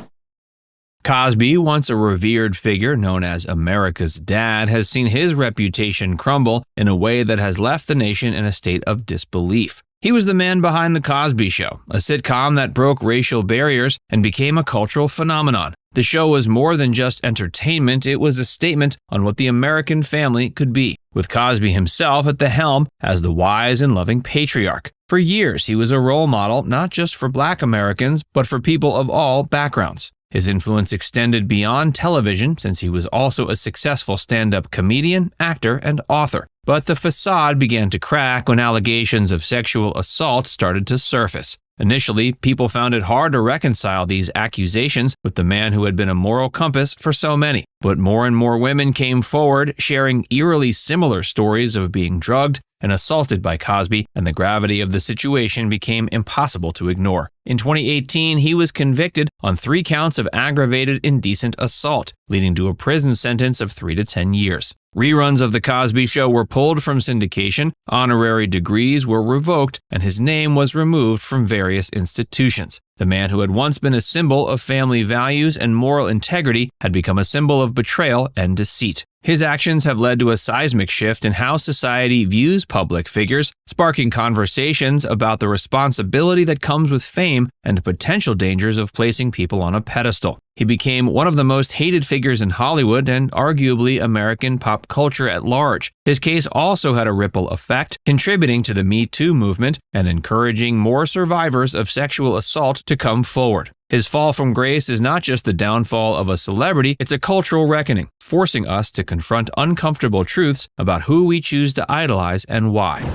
Cosby, once a revered figure known as America's Dad, has seen his reputation crumble in a way that has left the nation in a state of disbelief. He was the man behind The Cosby Show, a sitcom that broke racial barriers and became a cultural phenomenon. The show was more than just entertainment, it was a statement on what the American family could be, with Cosby himself at the helm as the wise and loving patriarch. For years, he was a role model not just for Black Americans, but for people of all backgrounds. His influence extended beyond television since he was also a successful stand-up comedian, actor, and author. But the facade began to crack when allegations of sexual assault started to surface. Initially, people found it hard to reconcile these accusations with the man who had been a moral compass for so many. But more and more women came forward, sharing eerily similar stories of being drugged and assaulted by Cosby, and the gravity of the situation became impossible to ignore. In 2018, he was convicted on 3 counts of aggravated indecent assault, leading to a prison sentence of 3 to 10 years. Reruns of The Cosby Show were pulled from syndication, honorary degrees were revoked, and his name was removed from various institutions. The man who had once been a symbol of family values and moral integrity had become a symbol of betrayal and deceit. His actions have led to a seismic shift in how society views public figures, sparking conversations about the responsibility that comes with fame and the potential dangers of placing people on a pedestal. He became one of the most hated figures in Hollywood and arguably American pop culture at large. His case also had a ripple effect, contributing to the Me Too movement and encouraging more survivors of sexual assault to come forward. His fall from grace is not just the downfall of a celebrity, it's a cultural reckoning, forcing us to confront uncomfortable truths about who we choose to idolize and why.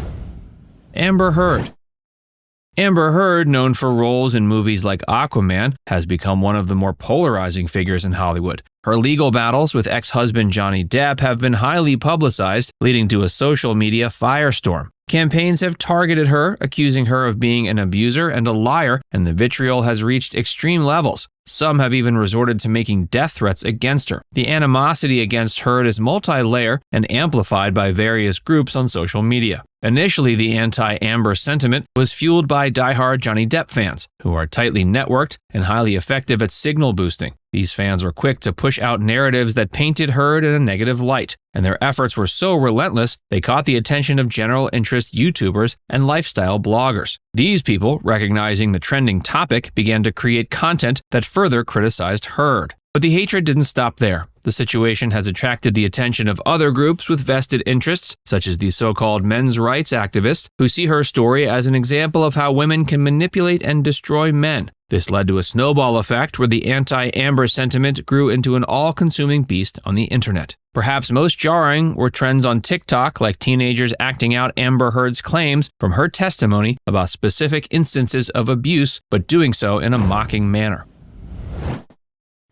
Amber Heard. Amber Heard, known for roles in movies like Aquaman, has become one of the more polarizing figures in Hollywood. Her legal battles with ex-husband Johnny Depp have been highly publicized, leading to a social media firestorm. Campaigns have targeted her, accusing her of being an abuser and a liar, and the vitriol has reached extreme levels. Some have even resorted to making death threats against her. The animosity against Heard is multi-layer and amplified by various groups on social media. Initially, the anti-Amber sentiment was fueled by diehard Johnny Depp fans, who are tightly networked and highly effective at signal boosting. These fans were quick to push out narratives that painted Heard in a negative light, and their efforts were so relentless they caught the attention of general interest YouTubers and lifestyle bloggers. These people, recognizing the trending topic, began to create content that further criticized Heard. But the hatred didn't stop there. The situation has attracted the attention of other groups with vested interests, such as the so-called men's rights activists, who see her story as an example of how women can manipulate and destroy men. This led to a snowball effect where the anti-Amber sentiment grew into an all-consuming beast on the internet. Perhaps most jarring were trends on TikTok, like teenagers acting out Amber Heard's claims from her testimony about specific instances of abuse, but doing so in a mocking manner.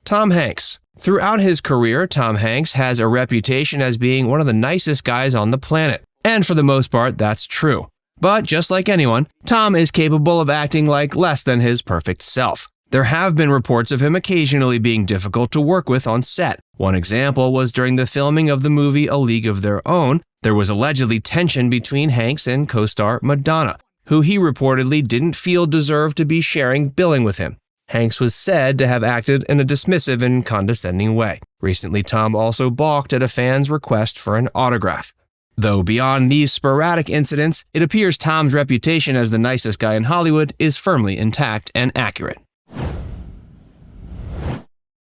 Tom Hanks. Throughout his career, Tom Hanks has a reputation as being one of the nicest guys on the planet. And for the most part, that's true. But just like anyone, Tom is capable of acting like less than his perfect self. There have been reports of him occasionally being difficult to work with on set. One example was during the filming of the movie A League of Their Own. There was allegedly tension between Hanks and co-star Madonna, who he reportedly didn't feel deserved to be sharing billing with him. Hanks was said to have acted in a dismissive and condescending way. Recently, Tom also balked at a fan's request for an autograph. Though beyond these sporadic incidents, it appears Tom's reputation as the nicest guy in Hollywood is firmly intact and accurate.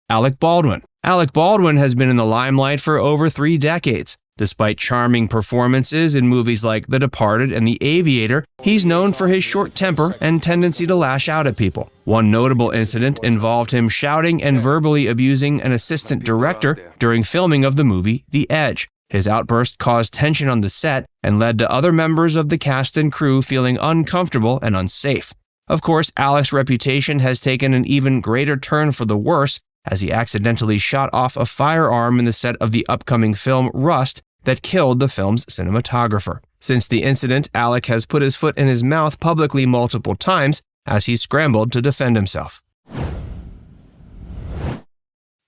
Alec Baldwin. Alec Baldwin has been in the limelight for over 3 decades. Despite charming performances in movies like The Departed and The Aviator, he's known for his short temper and tendency to lash out at people. One notable incident involved him shouting and verbally abusing an assistant director during filming of the movie The Edge. His outburst caused tension on the set and led to other members of the cast and crew feeling uncomfortable and unsafe. Of course, Alec's reputation has taken an even greater turn for the worse as he accidentally shot off a firearm in the set of the upcoming film Rust that killed the film's cinematographer. Since the incident, Alec has put his foot in his mouth publicly multiple times as he scrambled to defend himself.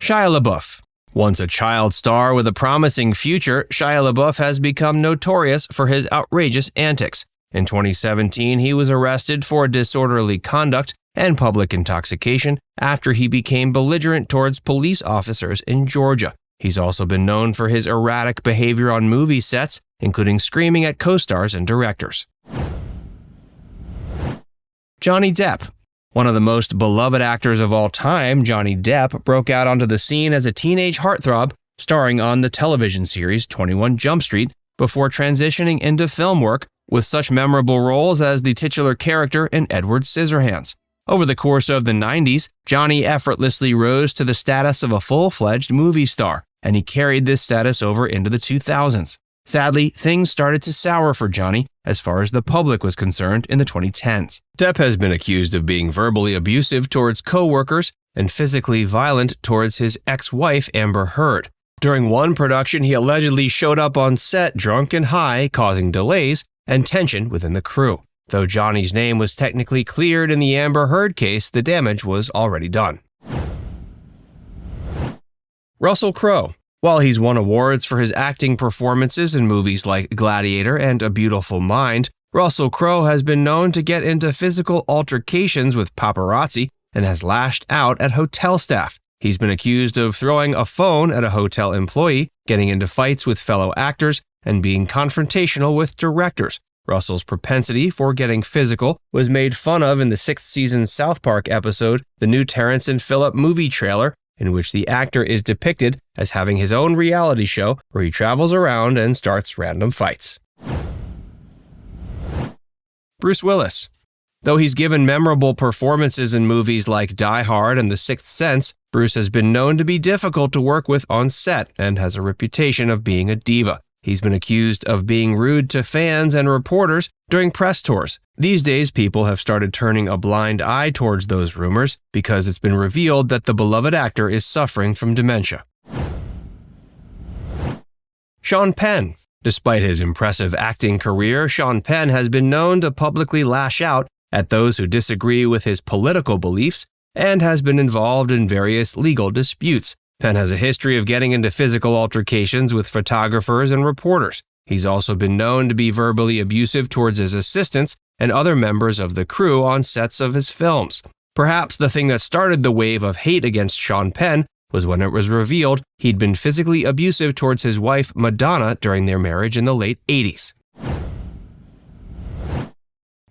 Shia LaBeouf. Once a child star with a promising future, Shia LaBeouf has become notorious for his outrageous antics. In 2017, he was arrested for disorderly conduct and public intoxication after he became belligerent towards police officers in Georgia. He's also been known for his erratic behavior on movie sets, including screaming at co-stars and directors. Johnny Depp. One of the most beloved actors of all time, Johnny Depp broke out onto the scene as a teenage heartthrob, starring on the television series 21 Jump Street, before transitioning into film work with such memorable roles as the titular character in Edward Scissorhands. Over the course of the 90s, Johnny effortlessly rose to the status of a full-fledged movie star, and he carried this status over into the 2000s. Sadly, things started to sour for Johnny as far as the public was concerned in the 2010s. Depp has been accused of being verbally abusive towards co-workers and physically violent towards his ex-wife Amber Heard. During one production, he allegedly showed up on set drunk and high, causing delays and tension within the crew. Though Johnny's name was technically cleared in the Amber Heard case, the damage was already done. Russell Crowe. While he's won awards for his acting performances in movies like Gladiator and A Beautiful Mind, Russell Crowe has been known to get into physical altercations with paparazzi and has lashed out at hotel staff. He's been accused of throwing a phone at a hotel employee, getting into fights with fellow actors, and being confrontational with directors. Russell's propensity for getting physical was made fun of in the 6th season South Park episode, The New Terrence and Phillip Movie Trailer, in which the actor is depicted as having his own reality show where he travels around and starts random fights. Bruce Willis. Though he's given memorable performances in movies like Die Hard and The Sixth Sense, Bruce has been known to be difficult to work with on set and has a reputation of being a diva. He's been accused of being rude to fans and reporters during press tours. These days, people have started turning a blind eye towards those rumors because it's been revealed that the beloved actor is suffering from dementia. Sean Penn. Despite his impressive acting career, Sean Penn has been known to publicly lash out at those who disagree with his political beliefs and has been involved in various legal disputes. Penn has a history of getting into physical altercations with photographers and reporters. He's also been known to be verbally abusive towards his assistants and other members of the crew on sets of his films. Perhaps the thing that started the wave of hate against Sean Penn was when it was revealed he'd been physically abusive towards his wife Madonna during their marriage in the late 80s.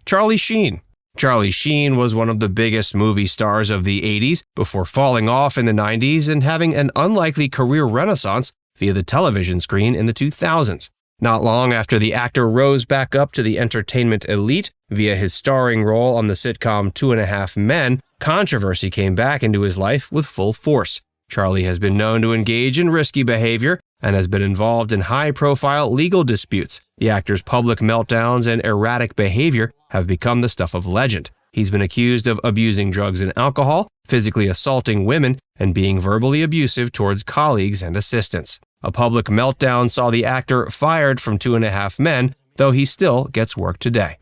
Charlie Sheen. Charlie Sheen was one of the biggest movie stars of the 80s before falling off in the 90s and having an unlikely career renaissance via the television screen in the 2000s. Not long after the actor rose back up to the entertainment elite via his starring role on the sitcom 2.5 Men, controversy came back into his life with full force. Charlie has been known to engage in risky behavior and has been involved in high-profile legal disputes. The actor's public meltdowns and erratic behavior have become the stuff of legend. He's been accused of abusing drugs and alcohol, physically assaulting women, and being verbally abusive towards colleagues and assistants. A public meltdown saw the actor fired from 2.5 Men, though he still gets work today.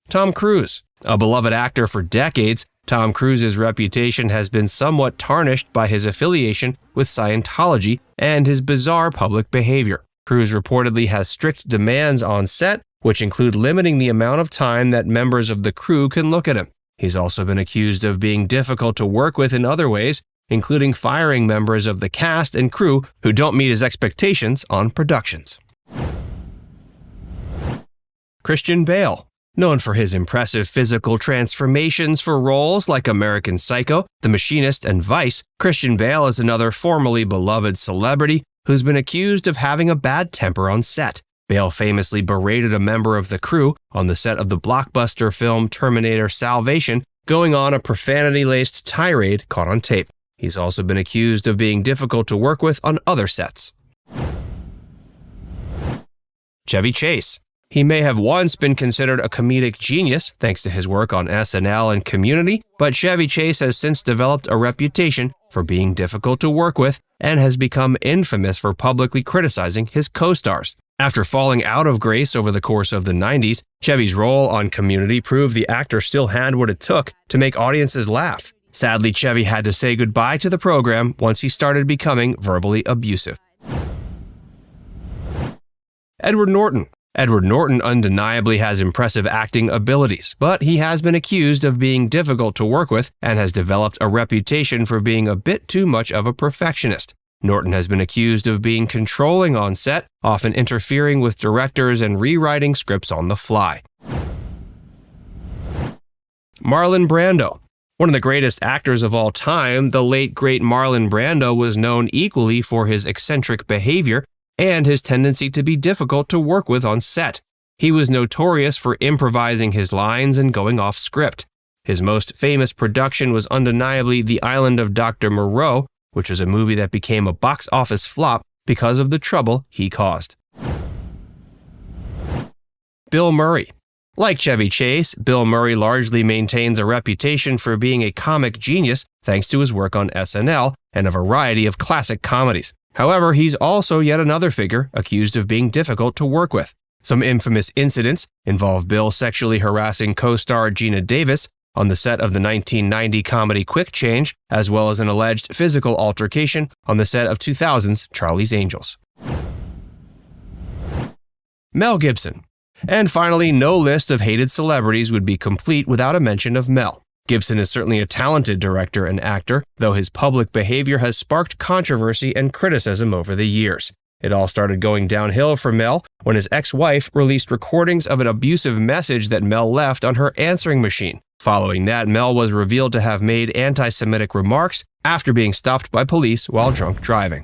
Tom Cruise. A beloved actor for decades, Tom Cruise's reputation has been somewhat tarnished by his affiliation with Scientology and his bizarre public behavior. Cruise reportedly has strict demands on set, which include limiting the amount of time that members of the crew can look at him. He's also been accused of being difficult to work with in other ways, including firing members of the cast and crew who don't meet his expectations on productions. Christian Bale. Known for his impressive physical transformations for roles like American Psycho, The Machinist, and Vice, Christian Bale is another formerly beloved celebrity who's been accused of having a bad temper on set. Bale famously berated a member of the crew on the set of the blockbuster film Terminator Salvation, going on a profanity-laced tirade caught on tape. He's also been accused of being difficult to work with on other sets. Chevy Chase. He may have once been considered a comedic genius thanks to his work on SNL and Community, but Chevy Chase has since developed a reputation for being difficult to work with and has become infamous for publicly criticizing his co-stars. After falling out of grace over the course of the 90s, Chevy's role on Community proved the actor still had what it took to make audiences laugh. Sadly, Chevy had to say goodbye to the program once he started becoming verbally abusive. Edward Norton. Edward Norton undeniably has impressive acting abilities, but he has been accused of being difficult to work with and has developed a reputation for being a bit too much of a perfectionist. Norton has been accused of being controlling on set, often interfering with directors and rewriting scripts on the fly. Marlon Brando. One of the greatest actors of all time, the late great Marlon Brando was known equally for his eccentric behavior and his tendency to be difficult to work with on set. He was notorious for improvising his lines and going off script. His most famous production was undeniably The Island of Dr. Moreau, which was a movie that became a box office flop because of the trouble he caused. Bill Murray. Like Chevy Chase, Bill Murray largely maintains a reputation for being a comic genius thanks to his work on SNL and a variety of classic comedies. However, he's also yet another figure accused of being difficult to work with. Some infamous incidents involve Bill sexually harassing co-star Gina Davis on the set of the 1990 comedy Quick Change, as well as an alleged physical altercation on the set of 2000's Charlie's Angels. Mel Gibson. And finally, no list of hated celebrities would be complete without a mention of Mel. Gibson is certainly a talented director and actor, though his public behavior has sparked controversy and criticism over the years. It all started going downhill for Mel when his ex-wife released recordings of an abusive message that Mel left on her answering machine. Following that, Mel was revealed to have made anti-Semitic remarks after being stopped by police while drunk driving.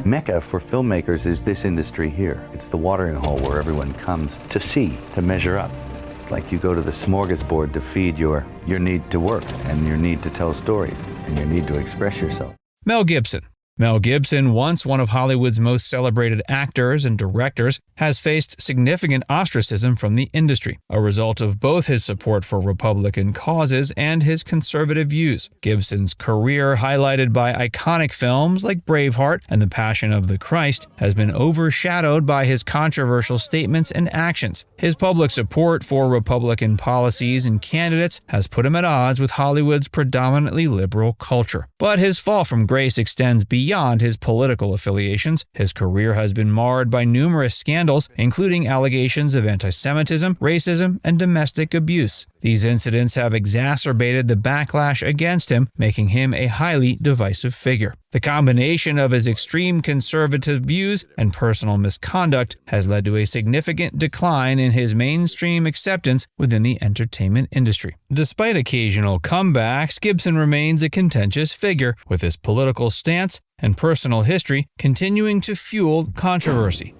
Mecca for filmmakers is this industry here. It's the watering hole where everyone comes to see, to measure up. It's like you go to the smorgasbord to feed your need to work and your need to tell stories and your need to express yourself. Mel Gibson. Mel Gibson, once one of Hollywood's most celebrated actors and directors, has faced significant ostracism from the industry, a result of both his support for Republican causes and his conservative views. Gibson's career, highlighted by iconic films like Braveheart and The Passion of the Christ, has been overshadowed by his controversial statements and actions. His public support for Republican policies and candidates has put him at odds with Hollywood's predominantly liberal culture. But his fall from grace extends beyond his political affiliations. His career has been marred by numerous scandals, including allegations of anti-Semitism, racism, and domestic abuse. These incidents have exacerbated the backlash against him, making him a highly divisive figure. The combination of his extreme conservative views and personal misconduct has led to a significant decline in his mainstream acceptance within the entertainment industry. Despite occasional comebacks, Gibson remains a contentious figure, with his political stance and personal history continuing to fuel controversy.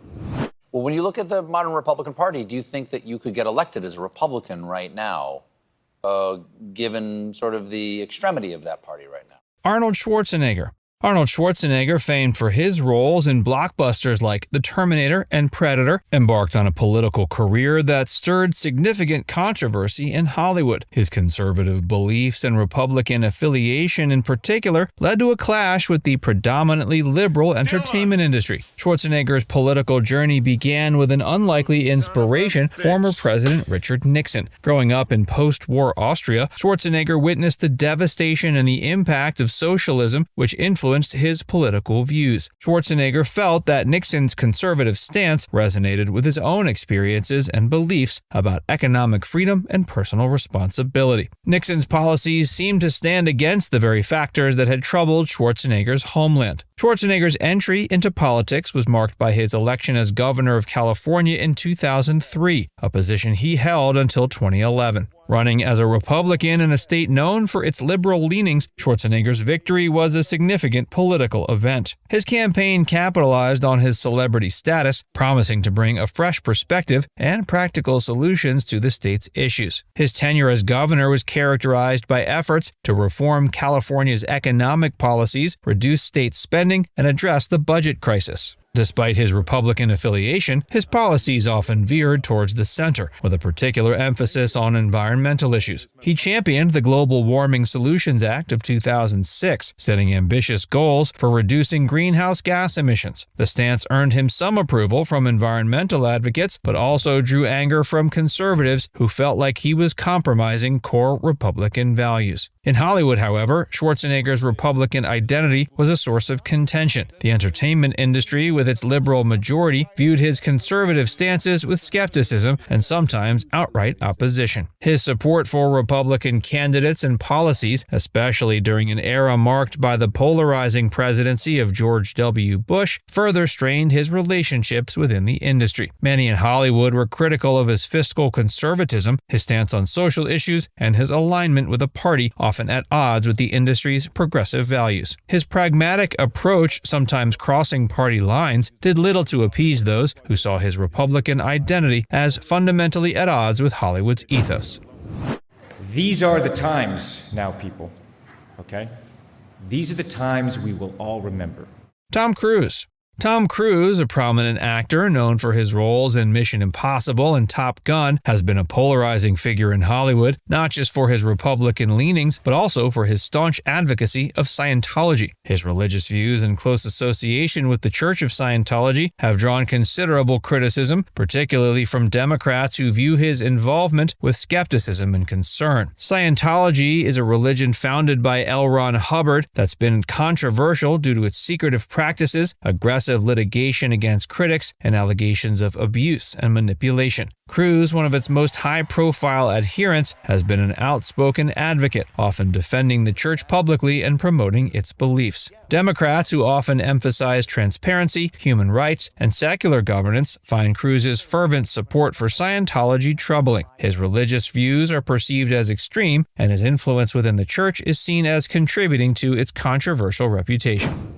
Well, when you look at the modern Republican Party, do you think that you could get elected as a Republican right now, given sort of the extremity of that party right now? Arnold Schwarzenegger. Arnold Schwarzenegger, famed for his roles in blockbusters like The Terminator and Predator, embarked on a political career that stirred significant controversy in Hollywood. His conservative beliefs and Republican affiliation in particular led to a clash with the predominantly liberal entertainment industry. Schwarzenegger's political journey began with an unlikely inspiration, former President Richard Nixon. Growing up in post-war Austria, Schwarzenegger witnessed the devastation and the impact of socialism, which influenced influenced his political views. Schwarzenegger felt that Nixon's conservative stance resonated with his own experiences and beliefs about economic freedom and personal responsibility. Nixon's policies seemed to stand against the very factors that had troubled Schwarzenegger's homeland. Schwarzenegger's entry into politics was marked by his election as governor of California in 2003, a position he held until 2011. Running as a Republican in a state known for its liberal leanings, Schwarzenegger's victory was a significant political event. His campaign capitalized on his celebrity status, promising to bring a fresh perspective and practical solutions to the state's issues. His tenure as governor was characterized by efforts to reform California's economic policies, reduce state spending, and address the budget crisis. Despite his Republican affiliation, his policies often veered towards the center, with a particular emphasis on environmental issues. He championed the Global Warming Solutions Act of 2006, setting ambitious goals for reducing greenhouse gas emissions. The stance earned him some approval from environmental advocates, but also drew anger from conservatives who felt like he was compromising core Republican values. In Hollywood, however, Schwarzenegger's Republican identity was a source of contention. The entertainment industry, with its liberal majority, viewed his conservative stances with skepticism and sometimes outright opposition. His support for Republican candidates and policies, especially during an era marked by the polarizing presidency of George W. Bush, further strained his relationships within the industry. Many in Hollywood were critical of his fiscal conservatism, his stance on social issues, and his alignment with a party often at odds with the industry's progressive values. His pragmatic approach, sometimes crossing party lines, did little to appease those who saw his Republican identity as fundamentally at odds with Hollywood's ethos. These are the times now, people, okay? These are the times we will all remember. Tom Cruise. Tom Cruise, a prominent actor known for his roles in Mission Impossible and Top Gun, has been a polarizing figure in Hollywood, not just for his Republican leanings, but also for his staunch advocacy of Scientology. His religious views and close association with the Church of Scientology have drawn considerable criticism, particularly from Democrats who view his involvement with skepticism and concern. Scientology is a religion founded by L. Ron Hubbard that's been controversial due to its secretive practices, aggressive litigation against critics, and allegations of abuse and manipulation. Cruise, one of its most high-profile adherents, has been an outspoken advocate, often defending the church publicly and promoting its beliefs. Democrats, who often emphasize transparency, human rights, and secular governance, find Cruise's fervent support for Scientology troubling. His religious views are perceived as extreme, and his influence within the church is seen as contributing to its controversial reputation.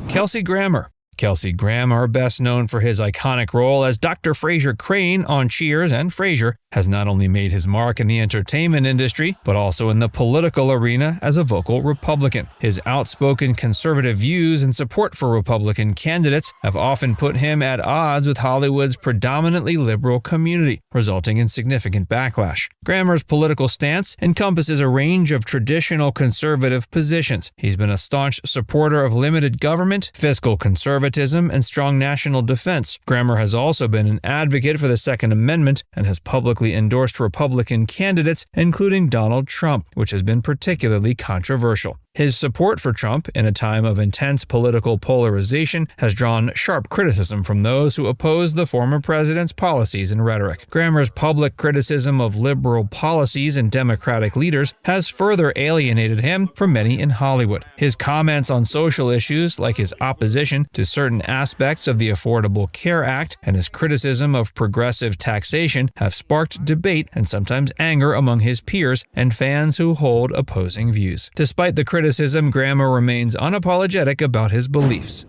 Kelsey Grammer. Kelsey Grammer, best known for his iconic role as Dr. Frasier Crane on Cheers and Frasier, has not only made his mark in the entertainment industry, but also in the political arena as a vocal Republican. His outspoken conservative views and support for Republican candidates have often put him at odds with Hollywood's predominantly liberal community, resulting in significant backlash. Grammer's political stance encompasses a range of traditional conservative positions. He's been a staunch supporter of limited government, fiscal conservatism, and strong national defense. Grammer has also been an advocate for the Second Amendment and has publicly endorsed Republican candidates, including Donald Trump, which has been particularly controversial. His support for Trump, in a time of intense political polarization, has drawn sharp criticism from those who oppose the former president's policies and rhetoric. Grammer's public criticism of liberal policies and Democratic leaders has further alienated him from many in Hollywood. His comments on social issues, like his opposition to certain aspects of the Affordable Care Act and his criticism of progressive taxation, have sparked debate and sometimes anger among his peers and fans who hold opposing views. Despite the criticism, Grammer remains unapologetic about his beliefs.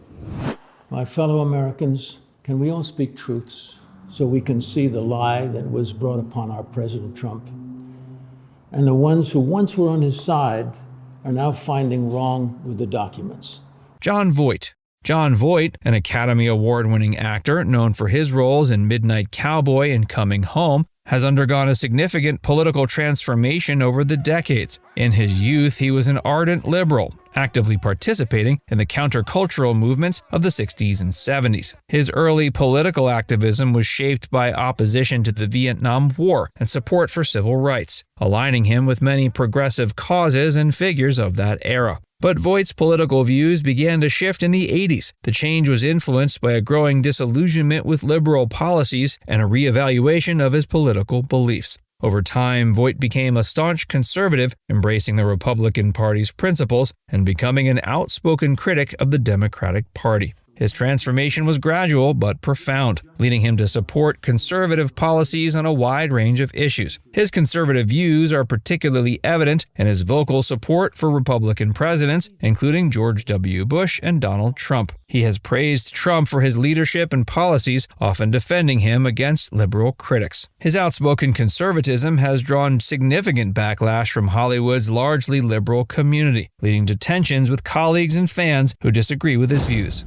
My fellow Americans, can we all speak truths so we can see the lie that was brought upon our President Trump? And the ones who once were on his side are now finding wrong with the documents. Jon Voight. Jon Voight, an Academy Award-winning actor known for his roles in Midnight Cowboy and Coming Home, has undergone a significant political transformation over the decades. In his youth, he was an ardent liberal, actively participating in the countercultural movements of the 60s and 70s. His early political activism was shaped by opposition to the Vietnam War and support for civil rights, aligning him with many progressive causes and figures of that era. But Voigt's political views began to shift in the 80s. The change was influenced by a growing disillusionment with liberal policies and a reevaluation of his political beliefs. Over time, Voight became a staunch conservative, embracing the Republican Party's principles and becoming an outspoken critic of the Democratic Party. His transformation was gradual but profound, leading him to support conservative policies on a wide range of issues. His conservative views are particularly evident in his vocal support for Republican presidents, including George W. Bush and Donald Trump. He has praised Trump for his leadership and policies, often defending him against liberal critics. His outspoken conservatism has drawn significant backlash from Hollywood's largely liberal community, leading to tensions with colleagues and fans who disagree with his views.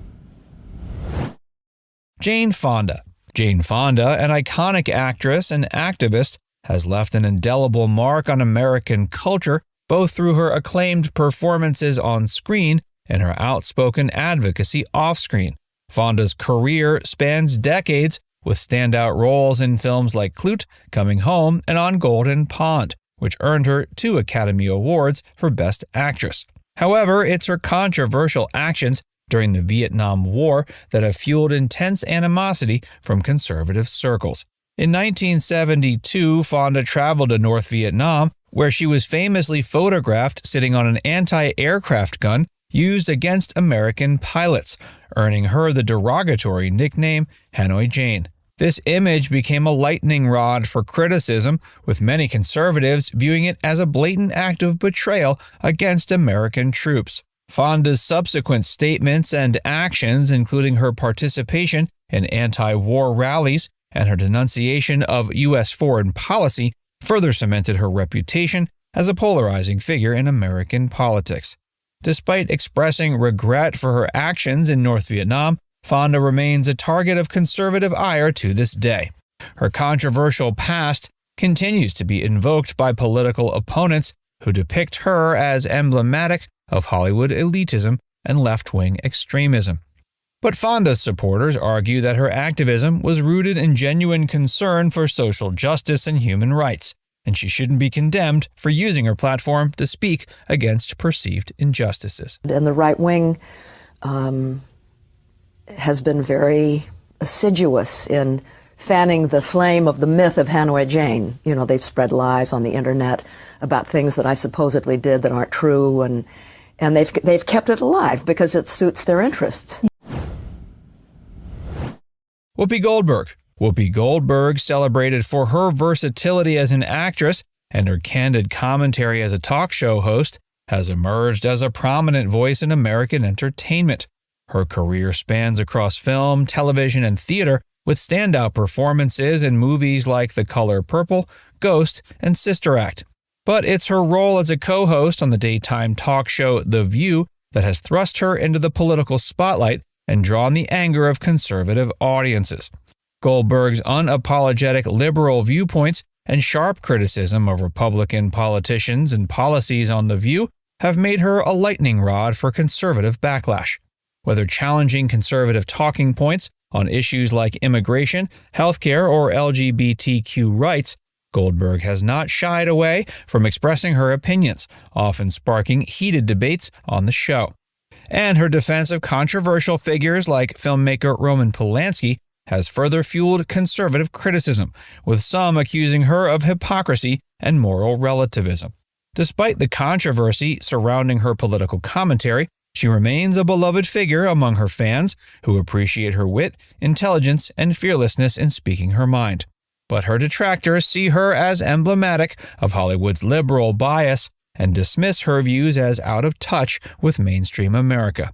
Jane Fonda. Jane Fonda, an iconic actress and activist, has left an indelible mark on American culture, both through her acclaimed performances on screen and her outspoken advocacy off-screen. Fonda's career spans decades, with standout roles in films like Klute, Coming Home, and On Golden Pond, which earned her 2 Academy Awards for Best Actress. However, it's her controversial actions during the Vietnam War that have fueled intense animosity from conservative circles. In 1972, Fonda traveled to North Vietnam, where she was famously photographed sitting on an anti-aircraft gun used against American pilots, earning her the derogatory nickname Hanoi Jane. This image became a lightning rod for criticism, with many conservatives viewing it as a blatant act of betrayal against American troops. Fonda's subsequent statements and actions, including her participation in anti-war rallies and her denunciation of U.S. foreign policy, further cemented her reputation as a polarizing figure in American politics. Despite expressing regret for her actions in North Vietnam, Fonda remains a target of conservative ire to this day. Her controversial past continues to be invoked by political opponents who depict her as emblematic of Hollywood elitism and left-wing extremism. But Fonda's supporters argue that her activism was rooted in genuine concern for social justice and human rights, and she shouldn't be condemned for using her platform to speak against perceived injustices. And the right wing has been very assiduous in fanning the flame of the myth of Hanoi Jane. You know, they've spread lies on the internet about things that I supposedly did that aren't true, and they've kept it alive because it suits their interests. Whoopi Goldberg. Whoopi Goldberg, celebrated for her versatility as an actress and her candid commentary as a talk show host, has emerged as a prominent voice in American entertainment. Her career spans across film, television, and theater, with standout performances in movies like The Color Purple, Ghost, and Sister Act. But it's her role as a co-host on the daytime talk show The View that has thrust her into the political spotlight and drawn the anger of conservative audiences. Goldberg's unapologetic liberal viewpoints and sharp criticism of Republican politicians and policies on The View have made her a lightning rod for conservative backlash. Whether challenging conservative talking points on issues like immigration, healthcare, or LGBTQ rights, Goldberg has not shied away from expressing her opinions, often sparking heated debates on the show. And her defense of controversial figures like filmmaker Roman Polanski has further fueled conservative criticism, with some accusing her of hypocrisy and moral relativism. Despite the controversy surrounding her political commentary, she remains a beloved figure among her fans who appreciate her wit, intelligence, and fearlessness in speaking her mind. But her detractors see her as emblematic of Hollywood's liberal bias and dismiss her views as out of touch with mainstream America.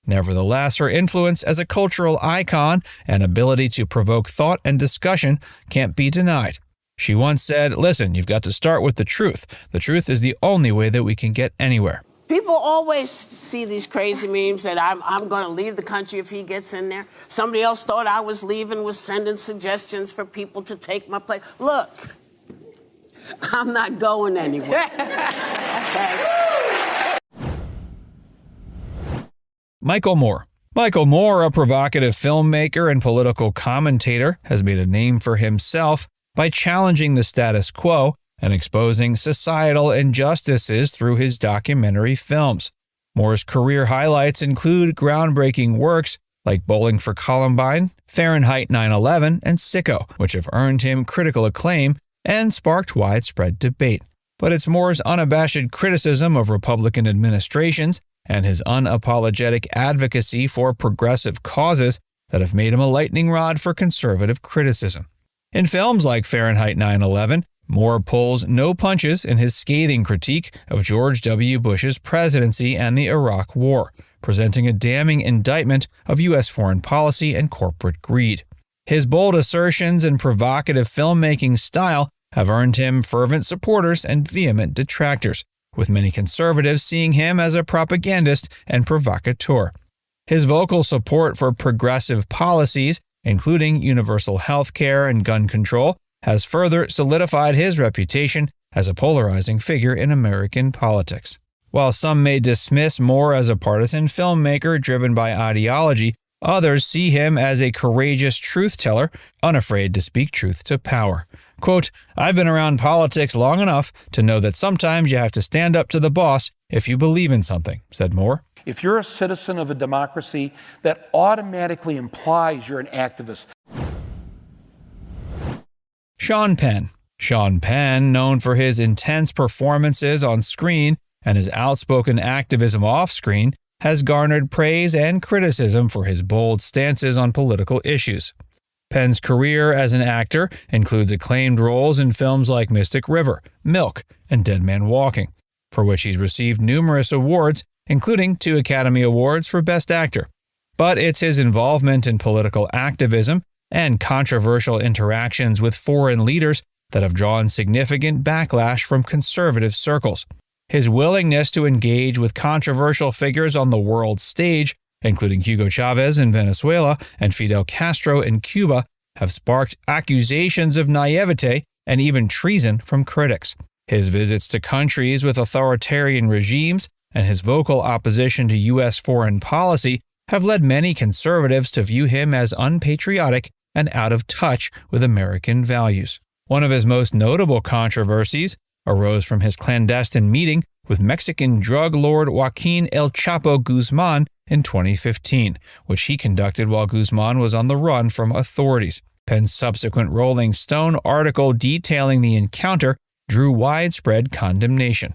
Nevertheless, her influence as a cultural icon and ability to provoke thought and discussion can't be denied. She once said, "Listen, you've got to start with the truth. The truth is the only way that we can get anywhere." People always see these crazy memes that I'm going to leave the country if he gets in there. Somebody else thought I was leaving, was sending suggestions for people to take my place. Look, I'm not going anywhere. Okay? Michael Moore. Michael Moore, a provocative filmmaker and political commentator, has made a name for himself by challenging the status quo and exposing societal injustices through his documentary films. Moore's career highlights include groundbreaking works like Bowling for Columbine, Fahrenheit 9/11, and Sicko, which have earned him critical acclaim and sparked widespread debate. But it's Moore's unabashed criticism of Republican administrations and his unapologetic advocacy for progressive causes that have made him a lightning rod for conservative criticism. In films like Fahrenheit 9/11, Moore pulls no punches in his scathing critique of George W. Bush's presidency and the Iraq War, presenting a damning indictment of U.S. foreign policy and corporate greed. His bold assertions and provocative filmmaking style have earned him fervent supporters and vehement detractors, with many conservatives seeing him as a propagandist and provocateur. His vocal support for progressive policies, including universal health care and gun control, has further solidified his reputation as a polarizing figure in American politics. While some may dismiss Moore as a partisan filmmaker driven by ideology, others see him as a courageous truth-teller, unafraid to speak truth to power. Quote, "I've been around politics long enough to know that sometimes you have to stand up to the boss if you believe in something," said Moore. If you're a citizen of a democracy, that automatically implies you're an activist. Sean Penn. Sean Penn, known for his intense performances on screen and his outspoken activism off-screen, has garnered praise and criticism for his bold stances on political issues. Penn's career as an actor includes acclaimed roles in films like Mystic River, Milk, and Dead Man Walking, for which he's received numerous awards, including 2 Academy Awards for Best Actor. But it's his involvement in political activism and controversial interactions with foreign leaders that have drawn significant backlash from conservative circles. His willingness to engage with controversial figures on the world stage, including Hugo Chavez in Venezuela and Fidel Castro in Cuba, have sparked accusations of naivete and even treason from critics. His visits to countries with authoritarian regimes and his vocal opposition to U.S. foreign policy have led many conservatives to view him as unpatriotic and out of touch with American values. One of his most notable controversies arose from his clandestine meeting with Mexican drug lord Joaquin El Chapo Guzman in 2015, which he conducted while Guzman was on the run from authorities. Penn's subsequent Rolling Stone article detailing the encounter drew widespread condemnation.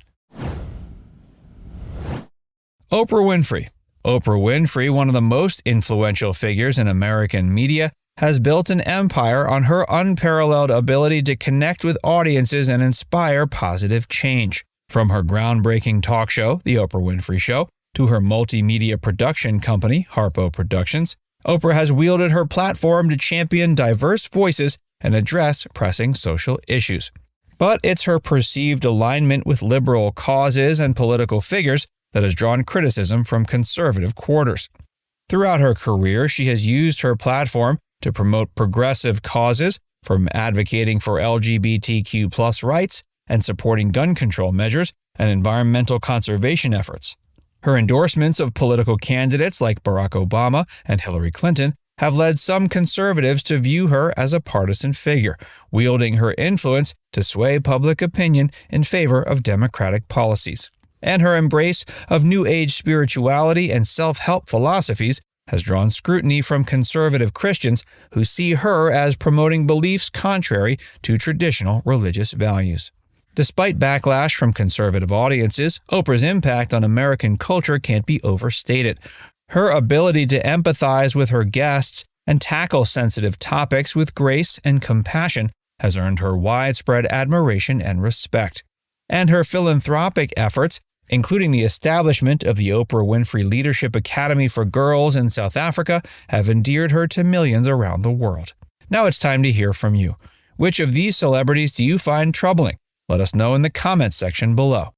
Oprah Winfrey. Oprah Winfrey, one of the most influential figures in American media, has built an empire on her unparalleled ability to connect with audiences and inspire positive change. From her groundbreaking talk show, The Oprah Winfrey Show, to her multimedia production company, Harpo Productions, Oprah has wielded her platform to champion diverse voices and address pressing social issues. But it's her perceived alignment with liberal causes and political figures that has drawn criticism from conservative quarters. Throughout her career, she has used her platform to promote progressive causes, from advocating for LGBTQ+ rights and supporting gun control measures and environmental conservation efforts. Her endorsements of political candidates like Barack Obama and Hillary Clinton have led some conservatives to view her as a partisan figure, wielding her influence to sway public opinion in favor of democratic policies. And her embrace of New Age spirituality and self-help philosophies has drawn scrutiny from conservative Christians who see her as promoting beliefs contrary to traditional religious values. Despite backlash from conservative audiences, Oprah's impact on American culture can't be overstated. Her ability to empathize with her guests and tackle sensitive topics with grace and compassion has earned her widespread admiration and respect. And her philanthropic efforts, including the establishment of the Oprah Winfrey Leadership Academy for Girls in South Africa, have endeared her to millions around the world. Now it's time to hear from you. Which of these celebrities do you find troubling? Let us know in the comments section below.